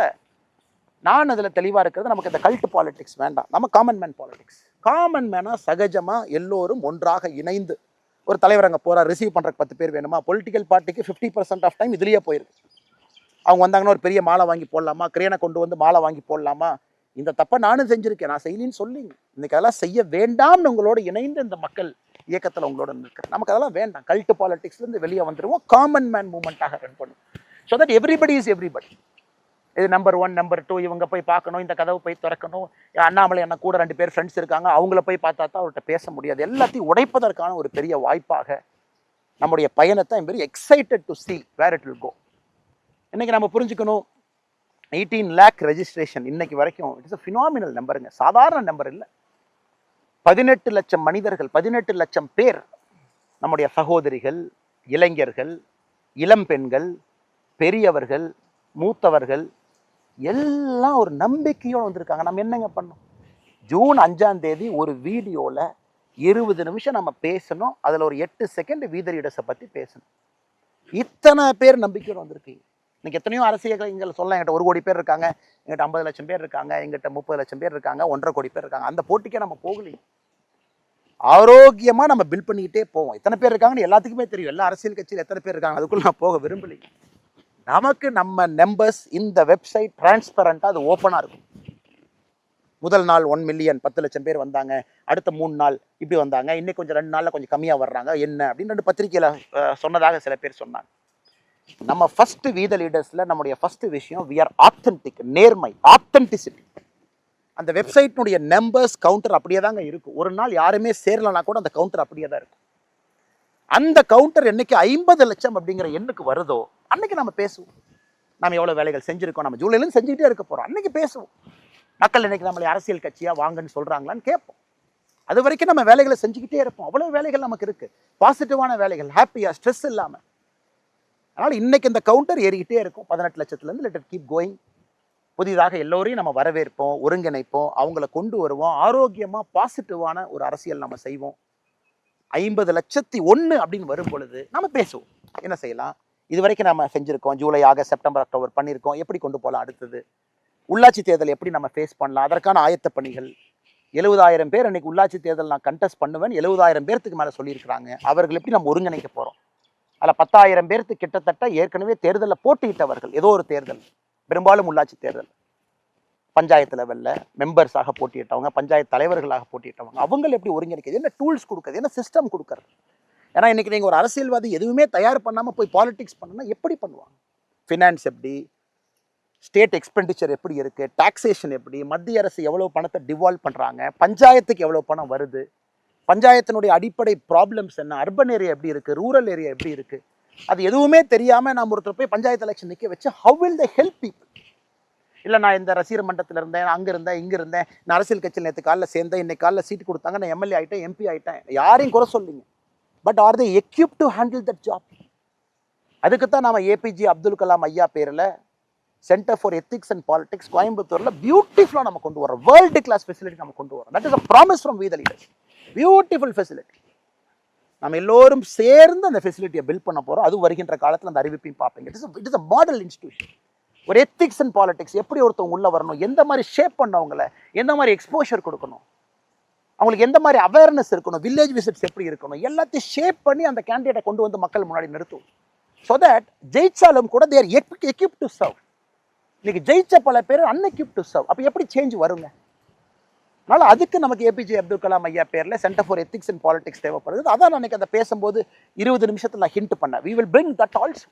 நான் அதில் தெளிவாக இருக்கிறது, நமக்கு இந்த கல்ட் பாலிடிக்ஸ் வேண்டாம். நம்ம காமன் மேன் பாலிடிக்ஸ். காமன் மேனாக சகஜமாக எல்லோரும் ஒன்றாக இணைந்து ஒரு தலைவர் அங்கே போகிறார், ரிசீவ் பண்ணுறக்கு 10 பேர் வேணுமா? பொலிட்டிக்கல் பார்ட்டிக்கு 50% ஆஃப் டைம் இதுலேயே போயிருக்கு. அவங்க வந்தாங்கன்னா ஒரு பெரிய மாலை வாங்கி போடலாமா, கிரேனை கொண்டு வந்து மாலை வாங்கி போடலாமா? இந்த தப்பை நானும் செஞ்சுருக்கேன், நான் செய்யலின்னு சொல்லிங்க. இன்னைக்கு அதெல்லாம் செய்ய வேண்டாம்னு உங்களோட இணைந்து இந்த மக்கள் இயக்கத்தில் உங்களோட இருக்கிறேன். நமக்கு அதெல்லாம் வேண்டாம். கல்ட்டு பாலிடிக்ஸ்லேருந்து வெளியே வந்துடுவோம், காமன் மேன் மூமெண்ட்டாக ரன் பண்ணுவோம். So that everybody is everybody. இது நம்பர் 1, நம்பர் 2, இவங்க போய் பார்க்கணும், இந்த கதவை போய் திறக்கணும், அண்ணாமலை என்ன கூட 2 பேர் ஃப்ரெண்ட்ஸ் இருக்காங்க, அவங்கள போய் பார்த்தா தான் அவர்கிட்ட பேச முடியாது. எல்லாத்தையும் உடைப்பதற்கான ஒரு பெரிய வாய்ப்பாக நம்முடைய பயணத்தை I'm very excited to see where it will go. இன்னைக்கு நம்ம புரிஞ்சுக்கணும், 18 lakh ரெஜிஸ்ட்ரேஷன் இன்னைக்கு வரைக்கும் இட்ஸ் அ ஃபினாமினல் நம்பருங்க. சாதாரண நம்பர் இல்லை. 18 லட்சம் மனிதர்கள், 18 லட்சம் பேர், நம்முடைய சகோதரிகள், இளைஞர்கள், இளம் பெண்கள், பெரியவர்கள், மூத்தவர்கள் எல்லாம் ஒரு நம்பிக்கையோடு வந்திருக்காங்க. நம்ம என்னங்க பண்ணோம்? ஜூன் 5ஆம் தேதி ஒரு வீடியோவில் 20 நிமிஷம் நம்ம பேசணும். அதில் ஒரு 8 செகண்ட் வீத லீடர்ஸை பற்றி பேசணும். இத்தனை பேர் நம்பிக்கையோடு வந்திருக்கீங்க. இன்னைக்கு எத்தனையோ அரசியல் இங்கே சொல்ல, எங்கிட்ட 1 கோடி பேர் இருக்காங்க, எங்கிட்ட 50 லட்சம் பேர் இருக்காங்க, எங்கிட்ட 30 லட்சம் பேர் இருக்காங்க, 1.5 கோடி பேர் இருக்காங்க. அந்த போட்டிக்கே நம்ம போகலையே. ஆரோக்கியமாக நம்ம பில் பண்ணிக்கிட்டே போவோம். எத்தனை பேர் இருக்காங்கன்னு எல்லாத்துக்குமே தெரியும். எல்லா அரசியல் கட்சியில் எத்தனை பேர் இருக்காங்க, அதுக்குள்ள நான் போக விரும்பலைங்க. நமக்கு நம்ம நம்பர்ஸ் இந்த வெப்சைட் டிரான்ஸ்பரண்டாக அது ஓப்பனாக இருக்கும். முதல் நாள் 1 மில்லியன் 10 லட்சம் பேர் வந்தாங்க, அடுத்த 3 நாள் இப்படி வந்தாங்க, இன்னைக்கு கொஞ்சம் 2 நாளில் கொஞ்சம் கம்மியாக வர்றாங்க என்ன அப்படின்னு 2 பத்திரிகையில் சொன்னதாக சில பேர் சொன்னாங்க. நம்ம ஃபர்ஸ்ட் வீத லீடர்ஸில் நம்முடைய ஃபர்ஸ்ட் விஷயம், வி ஆர் ஆத்தென்டிக், நேர்மை, ஆத்தென்டிசிட்டி. அந்த வெப்சைட்னுடைய நம்பர்ஸ் கவுண்டர் அப்படியே தாங்க இருக்கும். ஒரு நாள் யாருமே சேரலனா கூட அந்த கவுண்டர் அப்படியே தான் இருக்கும். அந்த கவுண்டர் என்னைக்கு 50 லட்சம் அப்படிங்கிற எண்ணுக்கு வருதோ அன்னைக்கு நம்ம பேசுவோம். நம்ம எவ்வளோ வேலைகள் செஞ்சுருக்கோம், நம்ம ஜூலையிலும் செஞ்சுக்கிட்டே இருக்க போகிறோம், அன்னைக்கு பேசுவோம். மக்கள் இன்னைக்கு நம்மளை அரசியல் கட்சியாக வாங்கன்னு சொல்கிறாங்களான்னு கேட்போம். அது வரைக்கும் நம்ம வேலைகளை செஞ்சுக்கிட்டே இருப்போம். அவ்வளோ வேலைகள் நமக்கு இருக்குது, பாசிட்டிவான வேலைகள், ஹாப்பியாக, ஸ்ட்ரெஸ் இல்லாமல். அதனால் இன்னைக்கு இந்த கவுண்டர் ஏறிக்கிட்டே இருக்கும். 18 லட்சத்துலேருந்து லெட் இட் கீப் கோயிங். புதிதாக எல்லோரையும் நம்ம வரவேற்போம், ஒருங்கிணைப்போம், அவங்கள கொண்டு வருவோம். ஆரோக்கியமாக பாசிட்டிவான ஒரு அரசியல் நம்ம செய்வோம். 50,01,000 அப்படின்னு வரும் பொழுது நம்ம பேசுவோம், என்ன செய்யலாம், இது வரைக்கும் நம்ம செஞ்சுருக்கோம், ஜூலை, ஆகஸ்ட், செப்டம்பர், அக்டோபர் பண்ணியிருக்கோம், எப்படி கொண்டு போகலாம், அடுத்தது உள்ளாட்சி தேர்தல் எப்படி நம்ம ஃபேஸ் பண்ணலாம், அதற்கான ஆயத்த பணிகள். 70,000 பேர் அன்றைக்கி உள்ளாட்சி தேர்தல் நான் கண்டெஸ்ட் பண்ணுவேன், 70,000 பேர்த்துக்கு மேலே சொல்லியிருக்கிறாங்க. அவர்கள் எப்படி நம்ம ஒருங்கிணைக்க போகிறோம்? அதில் 10,000 பேர்த்து கிட்டத்தட்ட ஏற்கனவே தேர்தலில் போட்டியிட்டவர்கள். ஏதோ ஒரு தேர்தல், பெரும்பாலும் உள்ளாட்சி தேர்தல், பஞ்சாயத்து லெவலில் மெம்பர்ஸாக போட்டியிட்டவங்க, பஞ்சாயத்து தலைவர்களாக போட்டியிட்டவங்க, அவங்க எப்படி ஒருங்கிணைக்கிறது, என்ன டூல்ஸ் கொடுக்குறது, என்ன சிஸ்டம் கொடுக்குறது? ஏன்னா இன்றைக்கி நீங்கள் ஒரு அரசியல்வாதி எதுவுமே தயார் பண்ணாமல் போய் பாலிடிக்ஸ் பண்ணணும்னா எப்படி பண்ணுவாங்க? ஃபினான்ஸ் எப்படி, ஸ்டேட் எக்ஸ்பெண்டிச்சர் எப்படி இருக்குது, டாக்ஸேஷன் எப்படி, மத்திய அரசு எவ்வளோ பணத்தை டிவால்வ் பண்ணுறாங்க, பஞ்சாயத்துக்கு எவ்வளோ பணம் வருது, பஞ்சாயத்தினுடைய அடிப்படை ப்ராப்ளம்ஸ் என்ன, அர்பன் ஏரியா எப்படி இருக்குது, ரூரல் ஏரியா எப்படி இருக்குது, அது எதுவுமே தெரியாமல் நாம் ஒருத்தர் போய் பஞ்சாயத்து எலெக்ஷன் நிற்க வச்சு how will they help people? இல்லை நான் இந்த ரசிகர் மன்றத்தில் இருந்தேன், அங்கே இருந்தேன், இங்கே இருந்தேன், நான் அரசியல் கட்சியில் நேற்று காலைல சேர்ந்தேன், இன்னைக்கு காலைல சீட்டு கொடுத்தாங்க, நான் எம்எல்ஏ ஆகிட்டேன், எம்பி ஆகிட்டேன், யாரையும் குறை சொல்லிங்க. But are they equipped to handle that job? அதுக்கு தான் நாம ஏபிஜே அப்துல் கலாம் ஐயா பேரில் centre for ethics and politics கோயம்புத்தூரில் பியூட்டிஃபுல்லாக நம்ம கொண்டு வரோம். வேர்ல்டு கிளாஸ் ஃபெசிலிட்டி நம்ம கொண்டு வரோம். That is a promise from we the leaders. Beautiful facility. நம்ம எல்லோரும் சேர்ந்து அந்த ஃபெசிலிட்டியை பில்ட் பண்ண போகிறோம். அது வருகின்ற காலத்தில் அந்த அறிவிப்பையும் பார்ப்பீங்க. It is a model institution. ஒரு எத்திக்ஸ் அண்ட் பாலிடிக்ஸ் எப்படி ஒருத்தவங்க உள்ள வரணும், எந்த மாதிரி ஷேப் பண்ணவங்களை, எந்த மாதிரி எக்ஸ்போஷர் கொடுக்கணும், அவங்களுக்கு எந்த மாதிரி அவேர்னஸ் இருக்கணும், வில்லேஜ் விசிட்ஸ் எப்படி இருக்கணும், எல்லாத்தையும் ஷேப் பண்ணி அந்த கேண்டிடேட்டை கொண்டு வந்து மக்கள் முன்னாடி நிறுத்தும். ஸோ தட் ஜெயிச்சாலும் கூட தேர் எக்யூப்ட் டு சர்வ். இன்னைக்கு ஜெயிச்ச பல பேர் அன்எக்யூப்ட் டு சர்வ். அப்போ எப்படி சேஞ்ச் வருங்க? அதனால அதுக்கு நமக்கு ஏபிஜே அப்துல் கலாம் ஐயா பேரில் centre for ethics and politics தேவைப்படுது. அதான் நான் அதை பேசும்போது 20 நிமிஷத்தில் நான் ஹிண்ட் பண்ணேன். We will bring that also.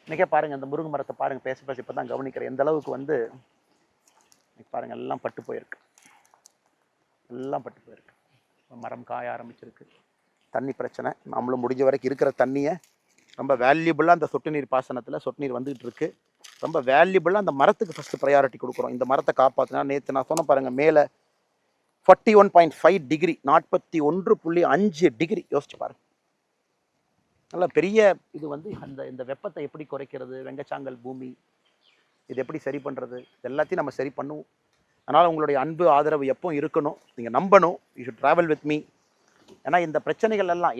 இன்னைக்கே பாருங்க, அந்த முருங்கை மரத்தை பாருங்க, பேச இப்போ தான் கவனிக்கிறேன் எந்த அளவுக்கு வந்து பாருங்க எல்லாம் பட்டு போயிருக்கு, எல்லாம் பட்டு போயிருக்கு. மரம் காய ஆரம்பிச்சிருக்கு. தண்ணி பிரச்சனை. நம்மளும் முடிஞ்ச வரைக்கும் இருக்கிற தண்ணியை ரொம்ப வேல்யூபிளாக அந்த சொட்டு நீர் பாசனத்தில் சொட்டு நீர் வந்துகிட்டு இருக்கு. ரொம்ப வேல்யூபிளாக அந்த மரத்துக்கு ஃபஸ்ட்டு ப்ரையாரிட்டி கொடுக்குறோம். இந்த மரத்தை காப்பாற்றினா, நேற்று நான் சொன்ன பாருங்கள், மேலே 41.5 டிகிரி, 41.5 டிகிரி, யோசிச்சு பாருங்க. நல்ல பெரிய இது வந்து இந்த வெப்பத்தை எப்படி குறைக்கிறது, வெங்கச்சாங்கல் பூமி, இது எப்படி சரி பண்ணுறது, எல்லாத்தையும் நம்ம சரி பண்ணுவோம். அதனால் உங்களுடைய அன்பு ஆதரவு எப்போ இருக்கணும், நீங்கள் நம்பணும். You should travel with me. ஏன்னா இந்த பிரச்சனைகள் எல்லாம்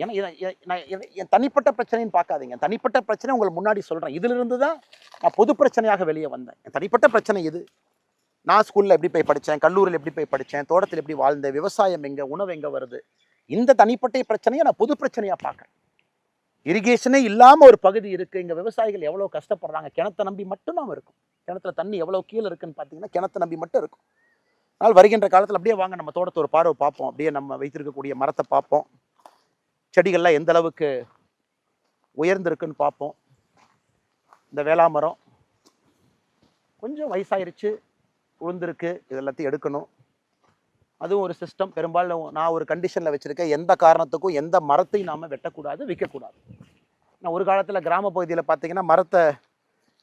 என் தனிப்பட்ட பிரச்சனைன்னு பார்க்காதீங்க. தனிப்பட்ட பிரச்சனை உங்களுக்கு முன்னாடி சொல்கிறேன். இதிலிருந்து தான் நான் பொது பிரச்சனையாக வெளியே வந்தேன். என் தனிப்பட்ட பிரச்சனை இது. நான் ஸ்கூலில் எப்படி போய் படித்தேன், கல்லூரியில் எப்படி போய் படித்தேன், தோட்டத்தில் எப்படி வாழ்ந்தேன், விவசாயம் எங்கே, உணவு எங்கே வருது, இந்த தனிப்பட்ட பிரச்சனையை நான் பொது பிரச்சனையாக பார்க்குறேன். இரிகேஷனே இல்லாமல் ஒரு பகுதி இருக்குது. இங்கே விவசாயிகள் எவ்வளோ கஷ்டப்படுறாங்க. கிணத்தை நம்பி மட்டும் நாம் இருக்கும். கிணத்துல தண்ணி எவ்வளோ கீழே இருக்குன்னு பார்த்தீங்கன்னா கிணத்தை நம்பி மட்டும் இருக்கும். அதனால் வருகின்ற காலத்தில் அப்படியே வாங்க நம்ம தோட்டத்தை ஒரு பார்வை பார்ப்போம். அப்படியே நம்ம வைத்திருக்கக்கூடிய மரத்தை பார்ப்போம். செடிகள்லாம் எந்த அளவுக்கு உயர்ந்திருக்குன்னு பார்ப்போம். இந்த வேளாமரம் கொஞ்சம் வயசாயிருச்சு, உளுந்திருக்கு, இது எல்லாத்தையும் எடுக்கணும். அதுவும் ஒரு சிஸ்டம். பெரும்பாலும் நான் ஒரு கண்டிஷனில் வச்சுருக்கேன், எந்த காரணத்துக்கும் எந்த மரத்தையும் நாம் வெட்டக்கூடாது, விற்கக்கூடாது. நான் ஒரு காலத்தில் கிராம பகுதியில் பார்த்தீங்கன்னா மரத்தை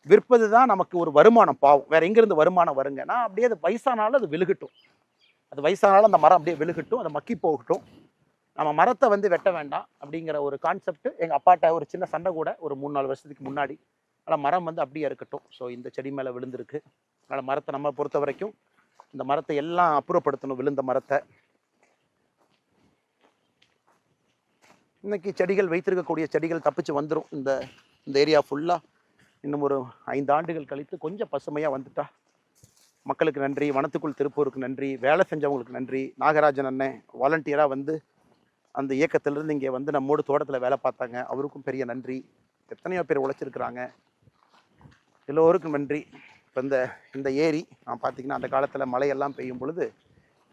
விற்பது தான் நமக்கு ஒரு வருமானம். பாவம், வேறு எங்கேருந்து வருமானம் வருங்க? நான் அப்படியே அது வயசானாலும் அது விழுகட்டும், அது வயசானாலும் அந்த மரம் அப்படியே விழுகட்டும், அதை மக்கி போகட்டும், நம்ம மரத்தை வந்து வெட்ட வேண்டாம் அப்படிங்கிற ஒரு கான்செப்ட். எங்கள் அப்பாட்ட ஒரு சின்ன சண்டை கூட ஒரு 3-4 வருஷத்துக்கு முன்னாடி. ஆனால் மரம் வந்து அப்படியே இருக்கட்டும். ஸோ இந்த செடி மேலே விழுந்திருக்கு. அதனால் மரத்தை நம்ம பொறுத்த வரைக்கும் இந்த மரத்தை எல்லாம் அப்புறப்படுத்தணும். விழுந்த மரத்தை இன்னைக்கு செடிகள் வைத்திருக்கக்கூடிய செடிகள் தப்பிச்சு வந்துடும். இந்த ஏரியா ஃபுல்லாக இன்னும் ஒரு 5 ஆண்டுகள் கழித்து கொஞ்சம் பசுமையாக வந்துட்டா மக்களுக்கு நன்றி. வனத்துக்குள் திருப்பூருக்கு நன்றி. வேலை செஞ்சவங்களுக்கு நன்றி. நாகராஜன் அண்ணன் வாலண்டியராக வந்து அந்த இயக்கத்திலிருந்து இங்கே வந்து நம்மோடு தோட்டத்தில் வேலை பார்த்தாங்க, அவருக்கும் பெரிய நன்றி. எத்தனையோ பேர் உழைச்சிருக்கிறாங்க, எல்லோருக்கும் நன்றி. இப்போ இந்த ஏரி நான் பார்த்தீங்கன்னா அந்த காலத்தில் மழையெல்லாம் பெய்யும் பொழுது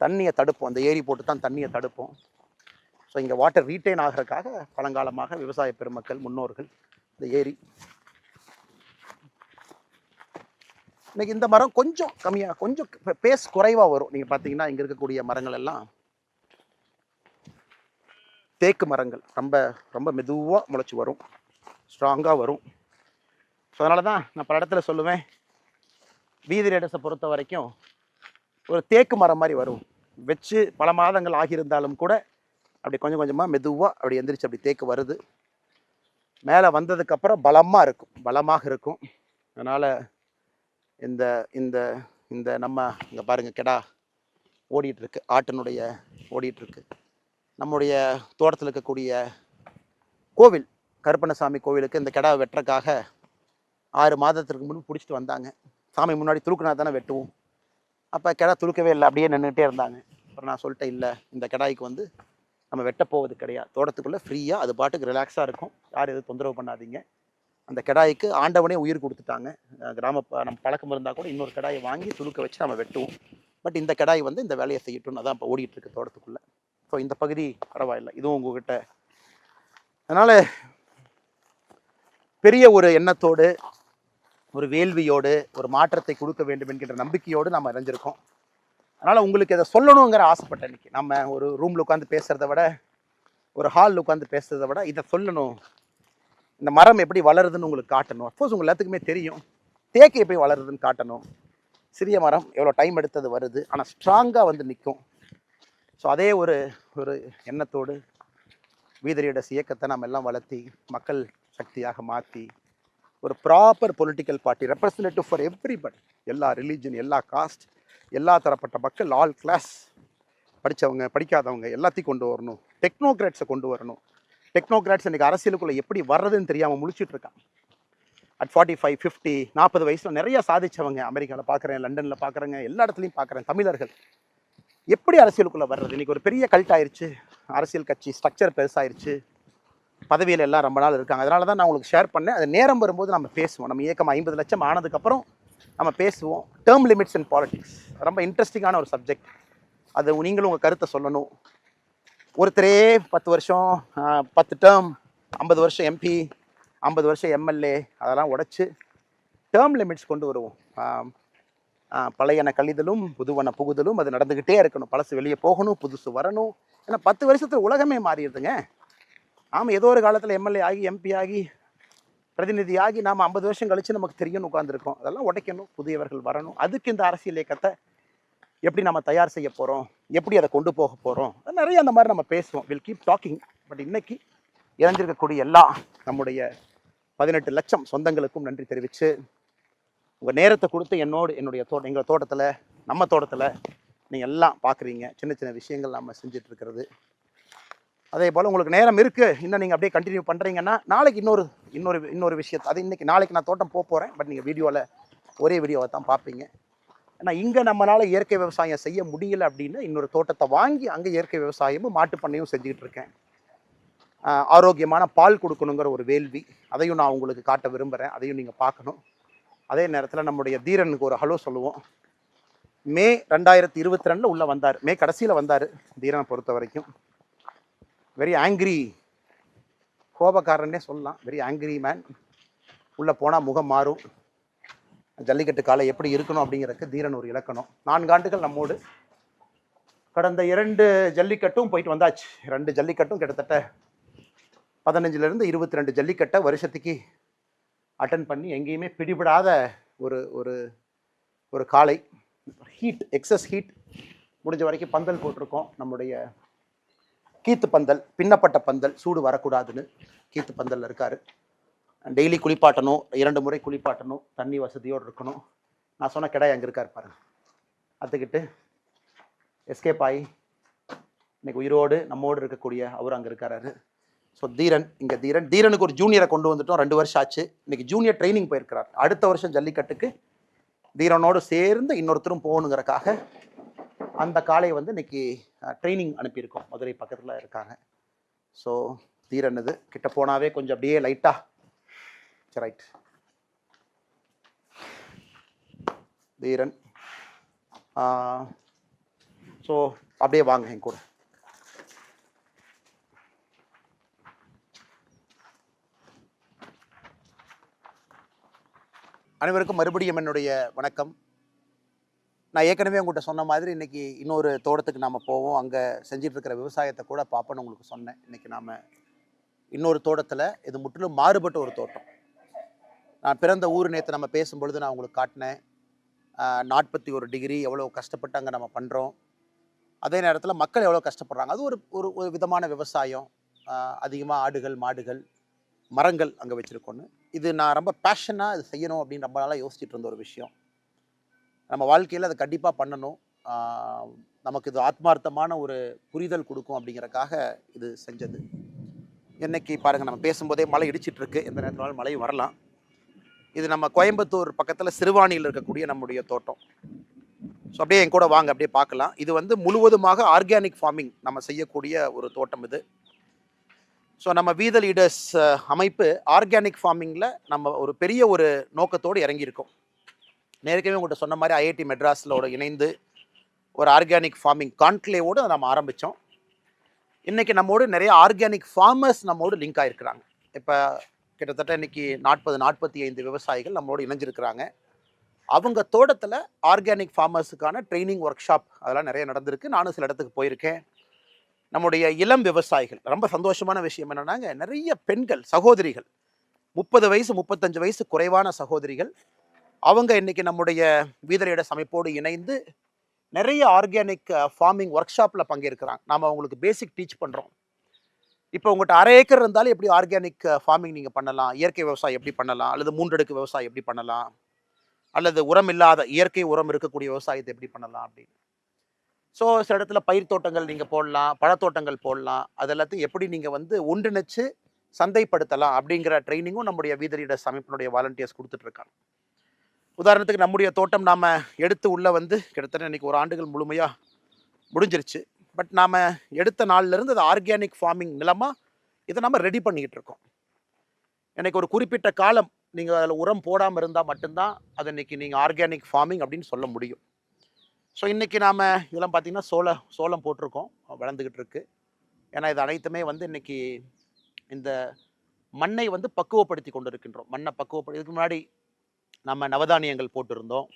தண்ணியை தடுப்போம். அந்த ஏரி போட்டு தான் தண்ணியை தடுப்போம். ஸோ இங்கே வாட்டர் ரீட்டைன் ஆகிறதுக்காக பழங்காலமாக விவசாய பெருமக்கள் முன்னோர்கள் இந்த ஏரி. இன்னைக்கு இந்த மரம் கொஞ்சம் கம்மியாக, கொஞ்சம் பேஸ் குறைவாக வரும். நீங்கள் பார்த்தீங்கன்னா இங்கே இருக்கக்கூடிய மரங்கள் எல்லாம் தேக்கு மரங்கள், ரொம்ப ரொம்ப மெதுவாக முளைச்சி வரும், ஸ்ட்ராங்காக வரும். ஸோ அதனால தான் நான் பல இடத்துல சொல்லுவேன், வீதி ரேடஸை பொறுத்த வரைக்கும் ஒரு தேக்கு மரம் மாதிரி வரும். வச்சு பல மாதங்கள் ஆகியிருந்தாலும் கூட அப்படி கொஞ்சம் கொஞ்சமாக மெதுவாக அப்படி எந்திரிச்சு அப்படி தேக்கு வருது. மேலே வந்ததுக்கப்புறம் பலமாக இருக்கும். அதனால் இந்த இந்த இந்த நம்ம இங்கே பாருங்கள், கெடா ஓடிட்டுருக்கு, ஆட்டினுடைய ஓடிட்டுருக்கு. நம்முடைய தோட்டத்தில் இருக்கக்கூடிய கோவில், கருப்பண்ணசாமி கோவிலுக்கு இந்த கெடாவை வெட்டுறதுக்காக 6 மாதத்திற்கு முன்பு பிடிச்சிட்டு வந்தாங்க. சாமி முன்னாடி துளுக்குனா தானே வெட்டுவோம். அப்போ கெடா துளுக்கவே இல்லை, அப்படியே நின்றுட்டே இருந்தாங்க. அப்புறம் நான் சொல்லிட்டேன், இல்லை இந்த கெடாய்க்கு வந்து நம்ம வெட்டப்போவது கிடையாது, தோட்டத்துக்குள்ளே ஃப்ரீயாக அது பாட்டுக்கு ரிலாக்ஸாக இருக்கும், யாரும் எதுவும் தொந்தரவு பண்ணாதீங்க. அந்த கெடாய்க்கு ஆண்டவனே உயிர் கொடுத்துட்டாங்க. நம்ம பழக்கம் இருந்தால் கூட இன்னொரு கெடாயை வாங்கி துளுக்க வச்சு நம்ம வெட்டுவோம். பட் இந்த கெடாய் வந்து இந்த வேலையை செய்யட்டும்னு அதான் இப்போ ஓடிட்டுருக்கு தோட்டத்துக்குள்ளே. ஸோ இந்த பகுதி பரவாயில்லை, இதுவும் உங்ககிட்ட. அதனால் பெரிய ஒரு எண்ணத்தோடு, ஒரு வேள்வியோடு, ஒரு மாற்றத்தை கொடுக்க வேண்டும் என்கின்ற நம்பிக்கையோடு நாம் அறிஞ்சிருக்கோம். அதனால் உங்களுக்கு இதை சொல்லணுங்கிற ஆசைப்பட்டேன். இன்றைக்கி நம்ம ஒரு ரூமில் உட்காந்து பேசுகிறத விட, ஒரு ஹாலில் உட்காந்து பேசுகிறத விட இதை சொல்லணும். இந்த மரம் எப்படி வளருதுன்னு உங்களுக்கு காட்டணும். அஃப்கோர்ஸ் உங்கள் எல்லாத்துக்குமே தெரியும், தேக்கு எப்படி வளருதுன்னு காட்டணும். சிறிய மரம் எவ்வளோ டைம் எடுத்தது வருது, ஆனால் ஸ்ட்ராங்காக வந்து நிற்கும். ஸோ அதே ஒரு ஒரு எண்ணத்தோடு வீதரீடஸ் இயக்கத்தை நம்ம எல்லாம் வளர்த்தி மக்கள் சக்தியாக மாற்றி ஒரு proper political party representative for everybody, எல்லா ரிலீஜன், எல்லா காஸ்ட், எல்லா தரப்பட்ட மக்கள், ஆல் கிளாஸ், படித்தவங்க படிக்காதவங்க எல்லாத்தையும் கொண்டு வரணும். டெக்னோக்ராட்ஸை கொண்டு வரணும். டெக்னோக்ராட்ஸ் இன்றைக்கி அரசியலுக்குள்ளே எப்படி வர்றதுன்னு தெரியாமல் முழிச்சிட்ருக்காங்க. அட் 45, 50, 40 வயசில் நிறைய சாதிச்சவங்க அமெரிக்காவில் பார்க்குறேன், லண்டனில் பார்க்குறேங்க, எல்லா இடத்துலையும் பார்க்குறேன். தமிழர்கள் எப்படி அரசியலுக்குள்ளே வர்றது? இன்றைக்கி ஒரு பெரிய கல்ட் ஆயிடுச்சு, அரசியல் கட்சி ஸ்ட்ரக்சர் பெருசாயிருச்சு, பதவியில் எல்லாம் ரொம்ப நாள் இருக்காங்க. அதனால தான் நான் உங்களுக்கு ஷேர் பண்ணேன். அது நேரம் வரும்போது நம்ம பேசுவோம். நம்ம இயக்கம் 50 லட்சம் ஆனதுக்கப்புறம் நம்ம பேசுவோம். டேர்ம் லிமிட்ஸ் இன் பாலிடிக்ஸ் ரொம்ப இன்ட்ரெஸ்டிங்கான ஒரு சப்ஜெக்ட். அது நீங்களும் உங்கள் கருத்தை சொல்லணும். ஒருத்தரே 10 வருஷம் 10 டேர்ம், 50 வருஷம் எம்பி, 50 வருஷம் எம்எல்ஏ, அதெல்லாம் உடைச்சு டேர்ம் லிமிட்ஸ் கொண்டு வருவோம். பழையன கழிதலும் புதுவன புகுதலும் அது நடந்துக்கிட்டே இருக்கணும். பழசு வெளியே போகணும், புதுசு வரணும். ஏன்னா 10 வருஷத்துக்கு உலகமே மாறிடுதுங்க. நாம் ஏதோ ஒரு காலத்தில் எம்எல்ஏ ஆகி எம்பி ஆகி பிரதிநிதி ஆகி நாம் 50 வருஷம் கழித்து நமக்கு தெரியும்னு உட்காந்துருக்கோம். அதெல்லாம் உடைக்கணும், புதியவர்கள் வரணும். அதுக்கு இந்த அரசியல் இயக்கத்தை எப்படி நம்ம தயார் செய்ய போகிறோம், எப்படி அதை கொண்டு போக போகிறோம், நிறைய அந்த மாதிரி நம்ம பேசுவோம். Will keep talking. பட் இன்னைக்கு இறஞ்சிருக்கக்கூடிய எல்லா நம்முடைய 18 லட்சம் சொந்தங்களுக்கும் நன்றி தெரிவித்து, உங்கள் நேரத்தை கொடுத்து என்னுடைய எங்கள் தோட்டத்தில், நம்ம தோட்டத்தில் நீங்கள் எல்லாம் பார்க்குறீங்க. சின்ன சின்ன விஷயங்கள் நம்ம செஞ்சிட்ருக்கிறது. அதே போல் உங்களுக்கு நேரம் இருக்குது, இன்னும் நீங்கள் அப்படியே கண்டினியூ பண்ணுறீங்கன்னா நாளைக்கு இன்னொரு விஷயத்தை, அது இன்றைக்கி நாளைக்கு நான் தோட்டம் போகிறேன். பட் நீங்கள் வீடியோவில் ஒரே வீடியோவை தான் பார்ப்பீங்க. ஏன்னா இங்கே நம்மளால் இயற்கை விவசாயம் செய்ய முடியல அப்படின்னு இன்னொரு தோட்டத்தை வாங்கி அங்கே இயற்கை விவசாயமும் மாட்டு பண்ணையும் செஞ்சுக்கிட்டு இருக்கேன். ஆரோக்கியமான பால் கொடுக்கணுங்கிற ஒரு வேள்வி, அதையும் நான் உங்களுக்கு காட்ட விரும்புகிறேன். அதையும் நீங்கள் பார்க்கணும். அதே நேரத்தில் நம்முடைய தீரனுக்கு ஒரு ஹலோ சொல்லுவோம். மே 2022 உள்ளே வந்தார், மே கடைசியில் வந்தார். தீரனை பொறுத்த வரைக்கும் வெரி ஆங்கிரி, கோபக்காரன்னே சொல்லலாம். Very angry man. உள்ளே போனால் முகம் மாறும். ஜல்லிக்கட்டு காலை எப்படி இருக்கணும் அப்படிங்கிறதுக்கு தீரன் ஒரு இலக்கணம். 4 ஆண்டுகள் நம்மோடு. கடந்த 2 ஜல்லிக்கட்டும் போயிட்டு வந்தாச்சு. 2 ஜல்லிக்கட்டும் கிட்டத்தட்ட 15லேருந்து 22 ஜல்லிக்கட்டை வருஷத்துக்கு அட்டன் பண்ணி எங்கேயுமே பிடிபடாத ஒரு ஒரு ஒரு காலை. Heat, excess heat. முடிஞ்ச வரைக்கும் பந்தல் போட்டிருக்கோம். நம்முடைய கீத்து பந்தல், பின்னப்பட்ட பந்தல், சூடு வரக்கூடாதுன்னு கீத்து பந்தலில் இருக்கார். டெய்லி குளிப்பாட்டணும், 2 முறை குளிப்பாட்டணும், தண்ணி வசதியோடு இருக்கணும். நான் சொன்ன கிடாய் அங்கே இருக்கார் பாருங்க, அத்துக்கிட்டு எஸ்கேப் ஆகி இன்னைக்கு உயிரோடு நம்மோடு இருக்கக்கூடிய அவர் அங்கே இருக்காரு. ஸோ தீரன், இங்கே தீரனுக்கு ஒரு ஜூனியரை கொண்டு வந்துட்டோம். 2 வருஷம் ஆச்சு. இன்னைக்கு ஜூனியர் ட்ரைனிங் போயிருக்கிறார். அடுத்த வருஷம் ஜல்லிக்கட்டுக்கு தீரனோடு சேர்ந்து இன்னொருத்தரும் போகணுங்கிறக்காக அந்த காளையை வந்து இன்னைக்கு ட்ரைனிங் அனுப்பியிருக்கோம். மதுரை பக்கத்தில் இருக்காங்க. ஸோ தீரன் இது கிட்ட போனாவே கொஞ்சம் அப்படியே லைட்டாக ரைட். தீரன். ஸோ அப்படியே வாங்க என் கூட. அனைவருக்கும் மறுபடியும் என்னுடைய வணக்கம். நான் ஏற்கனவே உங்கள்கிட்ட சொன்ன மாதிரி இன்றைக்கி இன்னொரு தோட்டத்துக்கு நாம் போவோம். அங்கே செஞ்சிட்ருக்கிற விவசாயத்தை கூட பார்ப்போன்னு உங்களுக்கு சொன்னேன். இன்றைக்கி நாம் இன்னொரு தோட்டத்தில், இது முற்றிலும் மாறுபட்ட ஒரு தோட்டம். நான் பிறந்த ஊர் நேற்று நம்ம பேசும்பொழுது நான் உங்களுக்கு காட்டினேன். 41 டிகிரி எவ்வளோ கஷ்டப்பட்டு அங்கே நம்ம பண்ணுறோம். அதே நேரத்தில் மக்கள் எவ்வளோ கஷ்டப்படுறாங்க. அது ஒரு ஒரு விதமான விவசாயம். அதிகமாக ஆடுகள், மாடுகள், மரங்கள் அங்கே வச்சுருக்கோன்னு. இது நான் ரொம்ப பேஷனாக இது செய்யணும் அப்படின்னு ரொம்ப நாளாக யோசிச்சுட்டு இருந்த ஒரு விஷயம். நம்ம வாழ்க்கையில் அதை கண்டிப்பாக பண்ணணும். நமக்கு இது ஆத்மார்த்தமான ஒரு புரிதல் கொடுக்கும் அப்படிங்கிறக்காக இது செஞ்சது. இன்னைக்கு பாருங்கள், நம்ம பேசும்போதே மழை இடிச்சிட்ருக்கு. எந்த நேரத்தினாலும் மழை வரலாம். இது நம்ம கோயம்புத்தூர் பக்கத்தில் சிறுவாணியில் இருக்கக்கூடிய நம்முடைய தோட்டம். ஸோ அப்படியே என் கூட வாங்க, அப்படியே பார்க்கலாம். இது வந்து முழுவதுமாக ஆர்கானிக் ஃபார்மிங் நம்ம செய்யக்கூடிய ஒரு தோட்டம் இது. ஸோ நம்ம வீத லீடர்ஸ் அமைப்பு ஆர்கானிக் ஃபார்மிங்கில் நம்ம ஒரு பெரிய ஒரு நோக்கத்தோடு இறங்கியிருக்கோம். நேரடியாக உங்கள்கிட்ட சொன்ன மாதிரி ஐஐடி மெட்ராஸில் இணைந்து ஒரு ஆர்கானிக் ஃபார்மிங் கான்க்ளேவோடு நம்ம ஆரம்பித்தோம். இன்றைக்கி நம்மோடு நிறைய ஆர்கானிக் ஃபார்மர்ஸ் நம்மோடு லிங்க் ஆகிருக்கிறாங்க. இப்போ கிட்டத்தட்ட இன்றைக்கி 40-45 விவசாயிகள் நம்மளோடு இணைஞ்சிருக்கிறாங்க. அவங்க தோட்டத்தில் ஆர்கானிக் ஃபார்மர்ஸுக்கான ட்ரைனிங் ஒர்க் ஷாப் அதெல்லாம் நிறைய நடந்திருக்கு. நானும் சில இடத்துக்கு போயிருக்கேன். நம்முடைய இளம் விவசாயிகள், ரொம்ப சந்தோஷமான விஷயம் என்னென்னாங்க, நிறைய பெண்கள் சகோதரிகள், 30 வயசு 35 வயசு குறைவான சகோதரிகள் அவங்க இன்னைக்கு நம்முடைய வீதரையிட அமைப்போடு இணைந்து நிறைய ஆர்கானிக் ஃபார்மிங் ஒர்க் ஷாப்பில் பங்கேற்கிறாங்க. நாம் அவங்களுக்கு பேசிக் டீச் பண்ணுறோம். இப்போ உங்கள்கிட்ட 1/2 ஏக்கர் இருந்தாலும் எப்படி ஆர்கானிக் ஃபார்மிங் நீங்கள் பண்ணலாம், இயற்கை விவசாயம் எப்படி பண்ணலாம், அல்லது 3 அடுக்கு விவசாயம் எப்படி பண்ணலாம், அல்லது உரம் இல்லாத இயற்கை உரம் இருக்கக்கூடிய விவசாயத்தை எப்படி பண்ணலாம் அப்படின்னு. ஸோ சில இடத்துல பயிர் தோட்டங்கள் நீங்கள் போடலாம், பழத்தோட்டங்கள் போடலாம். அது எல்லாத்தையும் எப்படி நீங்கள் வந்து ஒன்றிணைச்சு சந்தைப்படுத்தலாம் அப்படிங்கிற ட்ரைனிங்கும் நம்முடைய வீதரீட அமைப்பினுடைய வாலண்டியர்ஸ் கொடுத்துட்ருக்காங்க. உதாரணத்துக்கு நம்முடைய தோட்டம் நாம் எடுத்து உள்ள வந்து கிட்டத்தட்ட இன்றைக்கி 1 ஆண்டுகள் முழுமையாக முடிஞ்சிருச்சு. பட் நாம் எடுத்த நாள்லேருந்து அது ஆர்கானிக் ஃபார்மிங் நிலமாக இதை நம்ம ரெடி பண்ணிக்கிட்டு இருக்கோம். எனக்கு ஒரு குறிப்பிட்ட காலம் நீங்கள் அதில் உரம் போடாமல் இருந்தால் மட்டும்தான் அதை இன்றைக்கி நீங்கள் ஆர்கானிக் ஃபார்மிங் அப்படின்னு சொல்ல முடியும். ஸோ இன்றைக்கி நாம் இதெல்லாம் பார்த்திங்கன்னா சோளம் போட்டிருக்கோம், வளர்ந்துக்கிட்டு இருக்கு. ஏன்னா இது அனைத்துமே வந்து இன்றைக்கி இந்த மண்ணை வந்து பக்குவப்படுத்தி கொண்டு இருக்கின்றோம். மண்ணை இதுக்கு முன்னாடி நம்ம நவதானியங்கள் போட்டிருந்தோம்,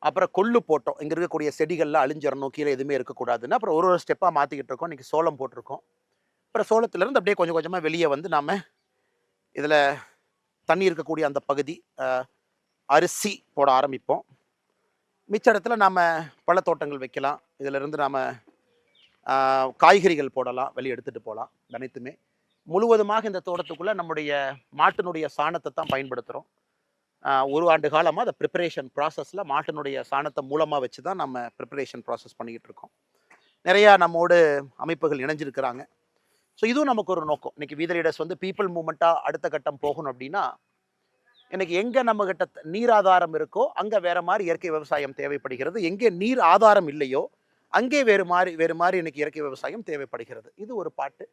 அப்புறம் கொள்ளு போட்டோம். இங்கே இருக்கக்கூடிய செடிகள்லாம் அழிஞ்சிடணும், கீழே எதுவுமே இருக்கக்கூடாதுன்னு அப்புறம் ஒரு ஸ்டெப்பாக மாற்றிக்கிட்டு இருக்கோம். இன்றைக்கி சோளம் போட்டிருக்கோம். அப்புறம் சோளத்துலேருந்து அப்படியே கொஞ்சம் கொஞ்சமாக வெளியே வந்து நாம் இதில் தண்ணி இருக்கக்கூடிய அந்த பகுதி அரிசி போட ஆரம்பிப்போம். மிச்ச இடத்துல நாம் பழத்தோட்டங்கள் வைக்கலாம். இதிலிருந்து நாம் காய்கறிகள் போடலாம், வெளியே எடுத்துகிட்டு போகலாம். அனைத்துமே முழுவதுமாக இந்த தோட்டத்துக்குள்ளே நம்முடைய மாட்டினுடைய சாணத்தை தான் பயன்படுத்துகிறோம். 1 ஆண்டு காலமாக அந்த ப்ரிப்பரேஷன் ப்ராசஸில் மாட்டினுடைய சாணத்தை மூலமாக வச்சு தான் நம்ம ப்ரிப்பரேஷன் ப்ராசஸ் பண்ணிக்கிட்டு இருக்கோம். நிறையா நம்மோடு அமைப்புகள் இணைஞ்சிருக்கிறாங்க. ஸோ இதுவும் நமக்கு ஒரு நோக்கம். இன்றைக்கி வீத லீடர்ஸ் வந்து பீப்புள் மூவ்மெண்ட்டாக அடுத்த கட்டம் போகணும் அப்படின்னா, இன்றைக்கி எங்கே நம்மகிட்ட நீர் ஆதாரம் இருக்கோ அங்கே வேறு மாதிரி இயற்கை விவசாயம் தேவைப்படுகிறது. எங்கே நீர் ஆதாரம் இல்லையோ அங்கே வேறு மாதிரி இன்றைக்கி இயற்கை விவசாயம் தேவைப்படுகிறது. இது ஒரு பாட்டு.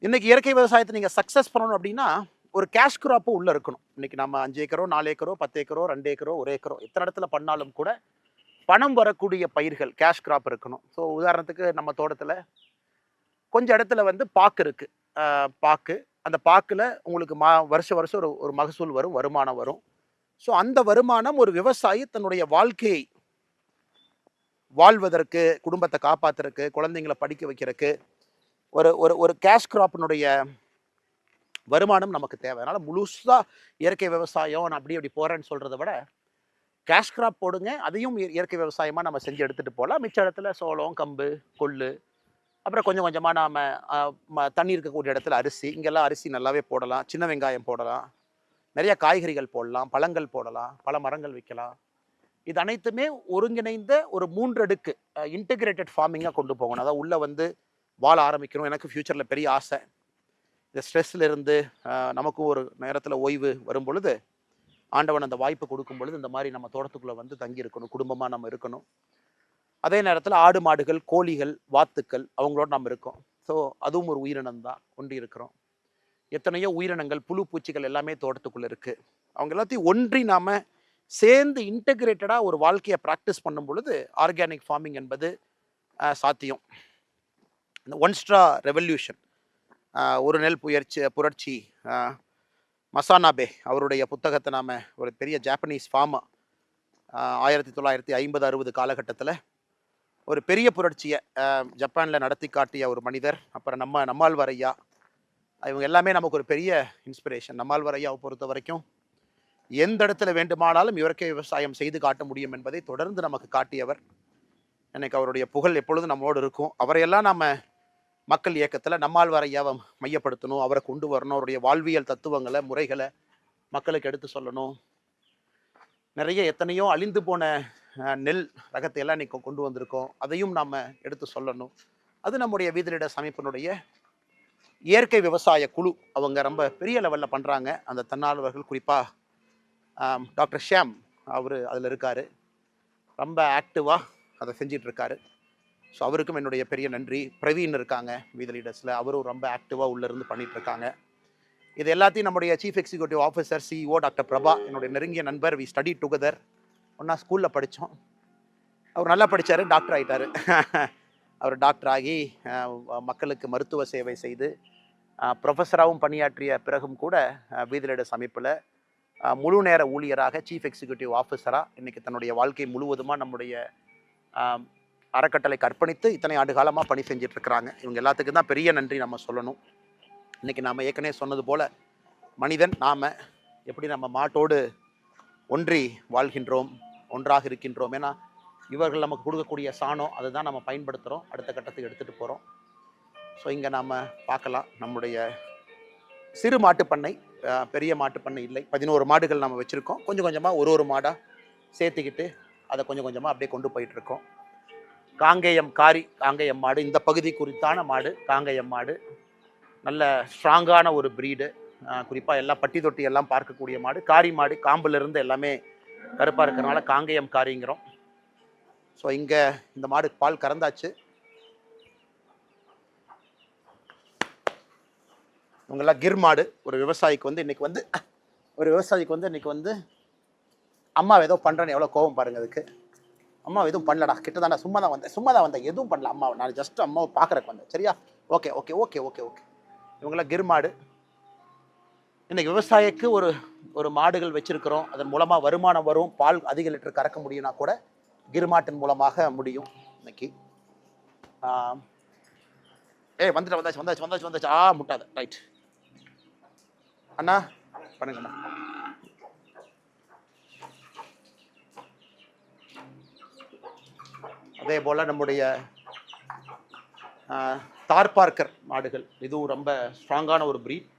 இன்றைக்கி இயற்கை விவசாயத்தை நீங்கள் சக்ஸஸ் பண்ணணும் அப்படின்னா ஒரு கேஷ் கிராப்பும் உள்ளே இருக்கணும். இன்றைக்கி நம்ம 5 ஏக்கரோ 4 ஏக்கரோ 10 ஏக்கரோ 2 ஏக்கரோ 1 ஏக்கரோ எத்தனை இடத்துல பண்ணாலும் கூட பணம் வரக்கூடிய பயிர்கள் கேஷ் கிராப் இருக்கணும். ஸோ உதாரணத்துக்கு நம்ம தோட்டத்தில் கொஞ்சம் இடத்துல வந்து பாக்கு இருக்குது. பாக்கு, அந்த பாக்கில் உங்களுக்கு வருஷம் ஒரு மகசூல் வரும், வருமானம் வரும். ஸோ அந்த வருமானம் ஒரு விவசாயி தன்னுடைய வாழ்க்கையை வாழ்வதற்கு, குடும்பத்தை காப்பாற்றுறதுக்கு, குழந்தைங்களை படிக்க வைக்கிறதுக்கு ஒரு ஒரு ஒரு கேஷ் கிராப்பினுடைய வருமானம் நமக்கு தேவை. அதனால் முழுசாக இயற்கை விவசாயம் நான் அப்படி போகிறேன்னு சொல்கிறத விட கேஷ் கிராப் போடுங்க, அதையும் இயற்கை விவசாயமாக நம்ம செஞ்சு எடுத்துகிட்டு போகலாம். மிச்ச இடத்துல சோளம், கம்பு, கொள்ளு, அப்புறம் கொஞ்சம் கொஞ்சமாக நாம் தண்ணி இருக்கக்கூடிய இடத்துல அரிசி, இங்கெல்லாம் அரிசி நல்லாவே போடலாம். சின்ன வெங்காயம் போடலாம், நிறைய காய்கறிகள் போடலாம், பழங்கள் போடலாம், பல மரங்கள் வைக்கலாம். இது அனைத்துமே ஒருங்கிணைந்த ஒரு 3 அடுக்கு இன்டெகிரேட்டட் ஃபார்மிங்காக கொண்டு போகணும். அதாவது உள்ளே வந்து வாழ ஆரம்பிக்கணும். எனக்கு ஃப்யூச்சரில் பெரிய ஆசை. இந்த ஸ்ட்ரெஸ்ஸில் இருந்து நமக்கும் ஒரு நேரத்தில் ஓய்வு வரும் பொழுது ஆண்டவன் அந்த வாய்ப்பு கொடுக்கும் பொழுது இந்த மாதிரி நம்ம தோட்டத்துக்குள்ளே வந்து தங்கி இருக்கணும், குடும்பமாக நம்ம இருக்கணும். அதே நேரத்தில் ஆடு மாடுகள், கோழிகள், வாத்துக்கள் அவங்களோட நம்ம இருக்கோம். ஸோ அதுவும் ஒரு உயிரினம் தான், ஒன்றி இருக்கிறோம். எத்தனையோ உயிரினங்கள், புழு பூச்சிகள் எல்லாமே தோட்டத்துக்குள்ளே இருக்குது. அவங்க எல்லாத்தையும் ஒன்றி நாம் சேர்ந்து இன்டெகிரேட்டடாக ஒரு வாழ்க்கையை ப்ராக்டிஸ் பண்ணும் பொழுது ஆர்கானிக் ஃபார்மிங் என்பது சாத்தியம். இந்த ஒன் ஸ்ட்ரா ரெவல்யூஷன், ஒரு நெல் புரட்சி, மசானாபே அவருடைய புத்தகத்தை நாம் ஒரு பெரிய ஜாப்பனீஸ் ஃபார்மா 1950-60 காலகட்டத்தில் ஒரு பெரிய புரட்சியை ஜப்பானில் நடத்தி காட்டிய ஒரு மனிதர். அப்புறம் நம்மாழ்வார் ஐயா, இவங்க எல்லாமே நமக்கு ஒரு பெரிய இன்ஸ்பிரேஷன். நம்மாழ்வார் ஐயாவை பொறுத்த வரைக்கும் எந்த இடத்துல வேண்டுமானாலும் இயற்கை விவசாயம் செய்து காட்ட முடியும் என்பதை தொடர்ந்து நமக்கு காட்டியவர். எனக்கு அவருடைய புகழ் எப்பொழுதும் நம்மளோடு இருக்கும். அவரையெல்லாம் நம்ம மக்கள் இயக்கத்தில் நம்மாழ்வார் ஐயாவை மையப்படுத்தணும், அவரை கொண்டு வரணும், அவருடைய வாழ்வியல் தத்துவங்களை, முறைகளை மக்களுக்கு எடுத்து சொல்லணும். நிறைய எத்தனையோ அழிந்து போன நெல் ரகத்தை எல்லாம் இன்றைக்கி கொண்டு வந்திருக்கோம், அதையும் நாம் எடுத்து சொல்லணும். அது நம்முடைய வீத லீடர்ஸ் அமைப்பினுடைய இயற்கை விவசாய குழு, அவங்க ரொம்ப பெரிய லெவலில் பண்ணுறாங்க. அந்த தன்னார்வலர்கள் குறிப்பாக டாக்டர் ஷியாம் அவர் அதில் இருக்கார், ரொம்ப ஆக்டிவாக அதை செஞ்சிட்ருக்காரு. ஸோ அவருக்கும் என்னுடைய பெரிய நன்றி. பிரவீன் இருக்காங்க வீத லீடர்ஸில், அவரும் ரொம்ப ஆக்டிவாக உள்ளேருந்து பண்ணிகிட்ருக்காங்க. இது எல்லாத்தையும் நம்முடைய chief executive officer CEO doctor Prabha, என்னுடைய நெருங்கிய நண்பர், வி ஸ்டடி டுகெதர், ஒன்றா ஸ்கூலில் படித்தோம். அவர் நல்லா படித்தார், டாக்டர் ஆகிட்டார். அவர் டாக்டர் ஆகி மக்களுக்கு மருத்துவ சேவை செய்து ப்ரொஃபஸராகவும் பணியாற்றிய பிறகும் கூட வீத லீடர்ஸ் அமைப்பில் முழு நேர ஊழியராக சீஃப் எக்ஸிக்யூட்டிவ் ஆஃபீஸராக இன்றைக்கி தன்னுடைய வாழ்க்கை முழுவதுமாக நம்முடைய அறக்கட்டளைக்கு அர்ப்பணித்து இத்தனை ஆண்டு காலமாக பணி செஞ்சிட்ருக்கிறாங்க. இவங்க எல்லாத்துக்கும் தான் பெரிய நன்றி நம்ம சொல்லணும். இன்றைக்கி நாம் ஏற்கனவே சொன்னது போல் மனிதன் நாம் எப்படி நம்ம மாட்டோடு ஒன்றி வாழ்கின்றோம், ஒன்றாக இருக்கின்றோம். ஏன்னா இவர்கள் நமக்கு கொடுக்கக்கூடிய சாணம் அதுதான் நம்ம பயன்படுத்துகிறோம், அடுத்த கட்டத்துக்கு எடுத்துகிட்டு போகிறோம். ஸோ இங்கே நாம் பார்க்கலாம் நம்முடைய சிறு மாட்டுப்பண்ணை, பெரிய மாட்டுப்பண்ணை இல்லை. 11 மாடுகள் நம்ம வச்சுருக்கோம். கொஞ்சம் கொஞ்சமாக ஒரு மாடாக சேர்த்துக்கிட்டு அதை கொஞ்சம் கொஞ்சமாக அப்படியே கொண்டு போயிட்டுருக்கோம். காங்கேயம் காங்கேயம் மாடு இந்த பகுதி குறித்தான மாடு. காங்கேயம் மாடு நல்ல ஸ்ட்ராங்கான ஒரு ப்ரீடு. குறிப்பாக எல்லாம் பட்டி தொட்டி எல்லாம் பார்க்கக்கூடிய மாடு. காரி மாடு காம்பிலிருந்து எல்லாமே கருப்பாக இருக்கிறனால காங்கேயம் காரிங்கிறோம். ஸோ இங்கே இந்த மாடு பால் கறந்தாச்சு. இவங்கெல்லாம் கிர் மாடு. ஒரு விவசாயிக்கு வந்து இன்னைக்கு வந்து அம்மா ஏதோ பண்ணுறேன்னு எவ்வளோ கோபம் பாருங்கள் அதுக்கு. அம்மா எதுவும் பண்ணலடா, கிட்ட தானே சும்மா தான் வந்தேன், எதுவும் பண்ணல அம்மா, நான் ஜஸ்ட் அம்மாவை பார்க்குறக்கு வந்தேன், சரியா? Okay okay okay okay okay. இவங்களாம் கிர் மாடு. இன்னைக்கு விவசாயிக்கு ஒரு மாடுகள் வச்சிருக்கிறோம், அதன் மூலமாக வருமானம் வரும், பால் அதிக லிட்டர் கறக்க முடியும்னா கூட கிர் மாட்டின் மூலமாக முடியும். இன்னைக்கு வந்தாச்சு. முட்டாத ரைட் அண்ணா, பண்ணுங்கண்ணா. அதே போல் நம்முடைய தார்பார்க்கர் மாடுகள், இதுவும் ரொம்ப ஸ்ட்ராங்கான ஒரு ப்ரீட்.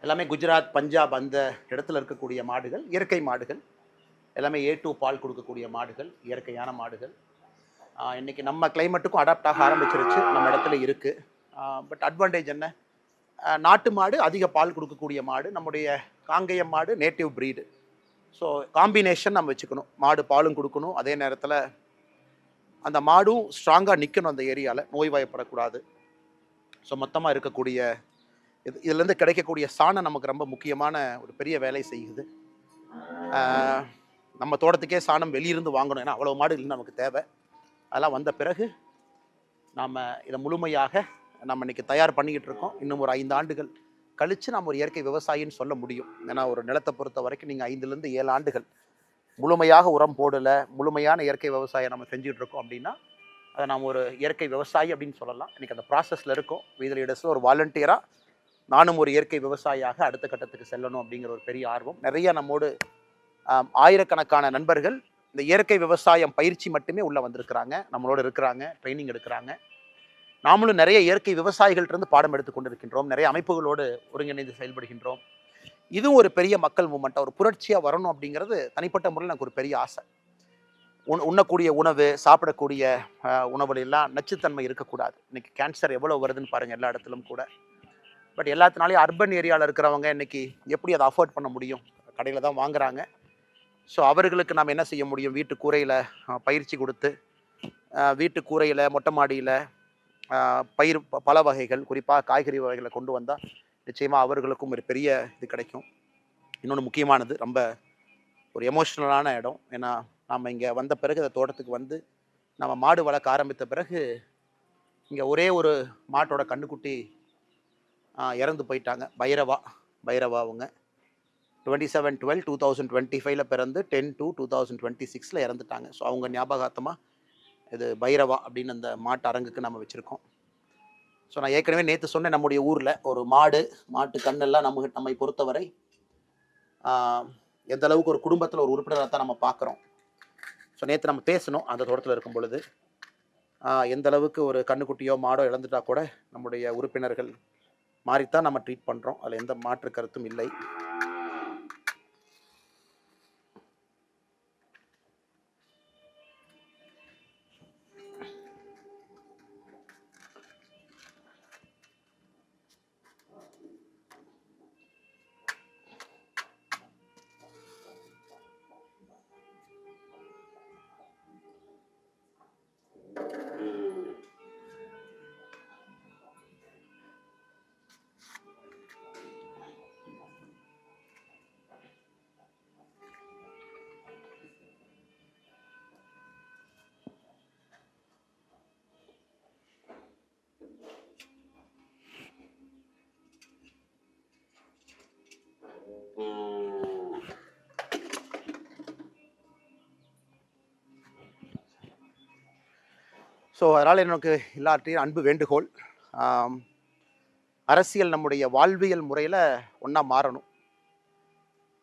எல்லாமே குஜராத், பஞ்சாப் அந்த இடத்துல இருக்கக்கூடிய மாடுகள், இயற்கை மாடுகள். எல்லாமே A2 பால் கொடுக்கக்கூடிய மாடுகள், இயற்கையான மாடுகள். இன்றைக்கி நம்ம கிளைமேட்டுக்கும் அடாப்ட் ஆக ஆரம்பிச்சிருச்சு, நம்ம இடத்துல இருக்குது. பட் அட்வான்டேஜ் என்ன? நாட்டு மாடு அதிக பால் கொடுக்கக்கூடிய மாடு. நம்முடைய காங்கேயம் மாடு நேட்டிவ் ப்ரீடு. ஸோ காம்பினேஷன் நம்ம வச்சுக்கணும். மாடு பாலும் கொடுக்கணும், அதே நேரத்தில் அந்த மாடும் ஸ்ட்ராங்காக நிற்கணும் அந்த ஏரியாவில், நோய்வாயப்படக்கூடாது. ஸோ மொத்தமாக இருக்கக்கூடிய இதுலேருந்து கிடைக்கக்கூடிய சாணம் நமக்கு ரொம்ப முக்கியமான ஒரு பெரிய வேலை செய்யுது. நம்ம தோட்டத்துக்கே சாணம் வெளியிருந்து வாங்கணும், ஏன்னா அவ்வளோ மாடுகள் நமக்கு தேவை. அதெல்லாம் வந்த பிறகு நாம் இதை முழுமையாக நம்ம இன்றைக்கி தயார் பண்ணிக்கிட்டு இருக்கோம். இன்னும் ஒரு 5 ஆண்டுகள் கழித்து நம்ம ஒரு இயற்கை விவசாயின்னு சொல்ல முடியும். ஏன்னா ஒரு நிலத்தை பொறுத்த வரைக்கும் நீங்கள் 5லேருந்து 7 ஆண்டுகள் முழுமையாக உரம் போடலை, முழுமையான இயற்கை விவசாயம் நம்ம செஞ்சுட்டு இருக்கோம் அப்படின்னா அதை நாம் ஒரு இயற்கை விவசாயி அப்படின்னு சொல்லலாம். இன்றைக்கி அந்த ப்ராசஸில் இருக்கும். வீதல் இடஸில் ஒரு வாலண்டியராக நானும் ஒரு இயற்கை விவசாயியாக அடுத்த கட்டத்துக்கு செல்லணும் அப்படிங்கிற ஒரு பெரிய ஆர்வம். நிறைய நம்மோடு ஆயிரக்கணக்கான நண்பர்கள் இந்த இயற்கை விவசாயம் பயிற்சி மட்டுமே உள்ளே வந்திருக்கிறாங்க, நம்மளோட இருக்கிறாங்க, ட்ரைனிங் எடுக்கிறாங்க. நாமளும் நிறைய இயற்கை விவசாயிகள்கிட்ட பாடம் எடுத்து கொண்டிருக்கின்றோம், நிறைய அமைப்புகளோடு ஒருங்கிணைந்து செயல்படுகின்றோம். இதுவும் ஒரு பெரிய மக்கள் மூமெண்ட்டாக ஒரு புரட்சியாக வரணும் அப்படிங்கிறது தனிப்பட்ட முறையில் எனக்கு ஒரு பெரிய ஆசை. உண்ணக்கூடிய உணவு, சாப்பிடக்கூடிய உணவுல எல்லாம் நச்சுத்தன்மை இருக்கக்கூடாது. இன்னைக்கு கேன்சர் எவ்வளோ வருதுன்னு பாருங்கள் எல்லா இடத்துலும் கூட. பட் எல்லாத்தினாலையும் அர்பன் ஏரியாவில் இருக்கிறவங்க இன்னைக்கு எப்படி அதை அஃபோர்ட் பண்ண முடியும்? கடையில் தான் வாங்குறாங்க. ஸோ அவர்களுக்கு நாம் என்ன செய்ய முடியும்? வீட்டு கூரையில் பயிற்சி கொடுத்து, வீட்டு கூரையில் மொட்டை மாடியில் பயிர் பல வகைகள், குறிப்பாக காய்கறி வகைகளை கொண்டு வந்தால் நிச்சயமாக அவர்களுக்கும் ஒரு பெரிய இது கிடைக்கும். இன்னொன்று முக்கியமானது, ரொம்ப ஒரு எமோஷ்னலான இடம். ஏன்னா நாம் இங்கே வந்த பிறகு இந்த தோட்டத்துக்கு வந்து நம்ம மாடு வளர்க்க ஆரம்பித்த பிறகு இங்கே ஒரே ஒரு மாட்டோட கண்ணுக்குட்டி இறந்து போயிட்டாங்க. பைரவா அவங்க 27/12/2025 பிறந்து 10/2/2026 இறந்துட்டாங்க. ஸோ அவங்க ஞாபகார்த்தமாக இது பைரவா அப்படின்னு அந்த மாட்டு அரங்குக்கு நம்ம வச்சுருக்கோம். ஸோ நான் ஏற்கனவே நேற்று சொன்னேன், நம்முடைய ஊரில் ஒரு மாட்டு கண்ணெல்லாம் நம்மை பொறுத்தவரை எந்த அளவுக்கு ஒரு குடும்பத்தில் ஒரு உறுப்பினராக தான் நம்ம பார்க்குறோம். ஸோ நேற்று நம்ம பேசணும் அந்த தோட்டத்தில் இருக்கும் பொழுது, எந்த அளவுக்கு ஒரு கண்ணுக்குட்டியோ மாடோ இழந்துட்டா கூட நம்முடைய உறுப்பினர்கள் மாறித்தான் நம்ம ட்ரீட் பண்ணுறோம். அதில் எந்த மாற்று கருத்தும் இல்லை. ஸோ அதனால் எனக்கு எல்லார்ட்டையும் அன்பு வேண்டுகோள், அரசியல் நம்முடைய வாழ்வியல் முறையில் ஒன்றா மாறணும்.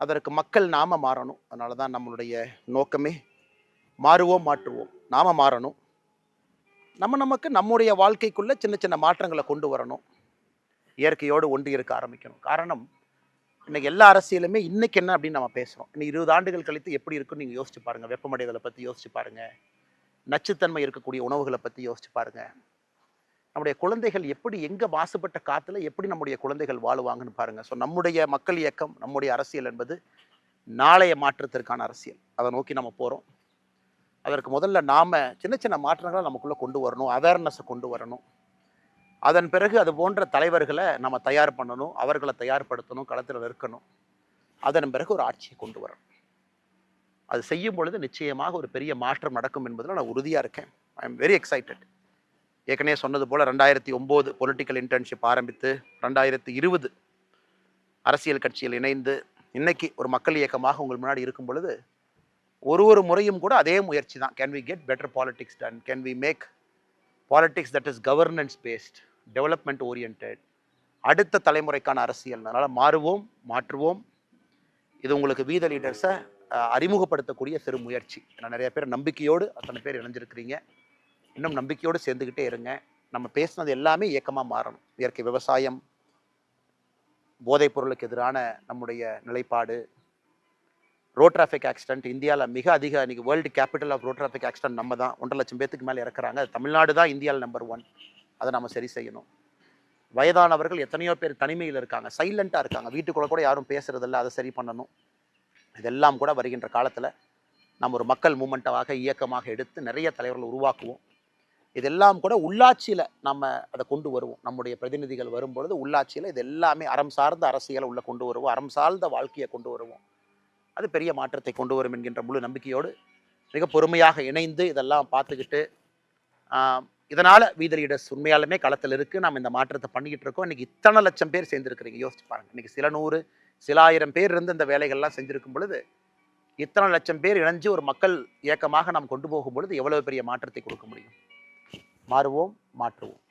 அதற்கு மக்கள் நாம மாறணும். அதனால தான் நம்மளுடைய நோக்கமே மாறுவோம் மாற்றுவோம். நாம மாறணும். நமக்கு நம்முடைய வாழ்க்கைக்குள்ள சின்ன சின்ன மாற்றங்களை கொண்டு வரணும். இயற்கையோடு ஒன்றி இருக்க ஆரம்பிக்கணும். காரணம், இன்னைக்கு எல்லா அரசியலுமே இன்னைக்கு என்ன அப்படின்னு நம்ம பேசுறோம். இன்னும் 20 ஆண்டுகள் கழித்து எப்படி இருக்குன்னு நீங்க யோசிச்சு பாருங்க. வெப்பமடைதலை பத்தி யோசிச்சு பாருங்க. நச்சுத்தன்மை இருக்கக்கூடிய உணவுகளை பத்தி யோசிச்சு பாருங்க. நம்முடைய குழந்தைகள் எப்படி எங்க மாசுபட்ட காத்துல எப்படி நம்முடைய குழந்தைகள் வாழுவாங்கன்னு பாருங்க. ஸோ நம்முடைய மக்கள் இயக்கம், நம்முடைய அரசியல் என்பது நாளைய மாற்றத்திற்கான அரசியல். அதை நோக்கி நம்ம போறோம். அதற்கு முதல்ல நாம சின்ன சின்ன மாற்றங்களை நமக்குள்ள கொண்டு வரணும். அவேர்னஸை கொண்டு வரணும். அதன் பிறகு அது போன்ற தலைவர்களை நம்ம தயார் பண்ணணும். அவர்களை தயார்படுத்தணும். களத்தில் நிற்கணும். அதன் பிறகு ஒரு ஆட்சியை கொண்டு வரணும். அது செய்யும் பொழுது நிச்சயமாக ஒரு பெரிய மாற்றம் நடக்கும் என்பதில் நான் உறுதியாக இருக்கேன். I am very excited. ஏற்கனவே சொன்னது போல் 2009 பொலிட்டிக்கல் இன்டர்ன்ஷிப் ஆரம்பித்து 2020 அரசியல் கட்சியில் இணைந்து இன்னைக்கு ஒரு மக்கள் இயக்கமாக உங்கள் முன்னாடி இருக்கும் பொழுது ஒரு முறையும் கூட அதே முயற்சி தான். Can we get better politics done? Can we make politics that is governance based, development orient, அடுத்த தலைமுறைக்கான அரசியல். அதனால் மாறுவோம் மாற்றுவோம். இது உங்களுக்கு வீத லீடர்ஸை அறிமுகப்படுத்தக்கூடிய சிறு முயற்சி. நான் நிறைய பேர் நம்பிக்கையோடு அத்தனை பேர் இணைஞ்சிருக்கிறீங்க. இன்னும் நம்பிக்கையோடு சேர்ந்துக்கிட்டே இருங்க. நம்ம பேசினது எல்லாமே இயக்கமாக மாறணும். இயற்கை விவசாயம், போதைப் பொருளுக்கு எதிரான நம்முடைய நிலைப்பாடு, ரோட் டிராஃபிக் ஆக்சிடென்ட் இந்தியாவில் மிக அதிக, இன்னைக்கு world capital of road traffic accident நம்ம தான். 1.5 லட்சம் பேத்துக்கு மேலே இறக்குறாங்க. அது தமிழ்நாடு தான் இந்தியாவில் நம்பர் 1. அதை நம்ம சரி செய்யணும். வயதானவர்கள் எத்தனையோ பேர் தனிமையில் இருக்காங்க, சைலண்டாக இருக்காங்க, வீட்டுக்குள்ள கூட யாரும் பேசுறதில்ல. அதை சரி பண்ணணும். இதெல்லாம் கூட வருகின்ற காலத்தில் நம்ம ஒரு மக்கள் மூமெண்ட்டாக இயக்கமாக எடுத்து நிறைய தலைவர்கள் உருவாக்குவோம். இதெல்லாம் கூட உள்ளாட்சியில் நம்ம அதை கொண்டு வருவோம். நம்முடைய பிரதிநிதிகள் வரும்பொழுது உள்ளாட்சியில் இது எல்லாமே அறம் சார்ந்த அரசியலை உள்ள கொண்டு வருவோம். அறம் சார்ந்த வாழ்க்கையை கொண்டு வருவோம். அது பெரிய மாற்றத்தை கொண்டு வரும் என்கின்ற முழு நம்பிக்கையோடு மிக பொறுமையாக இணைந்து இதெல்லாம் பார்த்துக்கிட்டு, இதனால் வீத லீடர்ஸ் உண்மையாலுமே களத்தில் இருக்குது. நம்ம இந்த மாற்றத்தை பண்ணிக்கிட்டு இருக்கோம். இன்றைக்கி இத்தனை லட்சம் பேர் சேர்ந்துருக்கிறீங்க. யோசிச்சு பாருங்கள். இன்றைக்கி சில 100 சில 1000 பேர் இருந்து இந்த வேலைகள்லாம் செஞ்சுருக்கும் பொழுது இத்தனை லட்சம் பேர் இணைஞ்சு ஒரு மக்கள் இயக்கமாக நாம் கொண்டு போகும் பொழுது எவ்வளவு பெரிய மாற்றத்தை கொடுக்க முடியும். மாறுவோம் மாற்றுவோம்.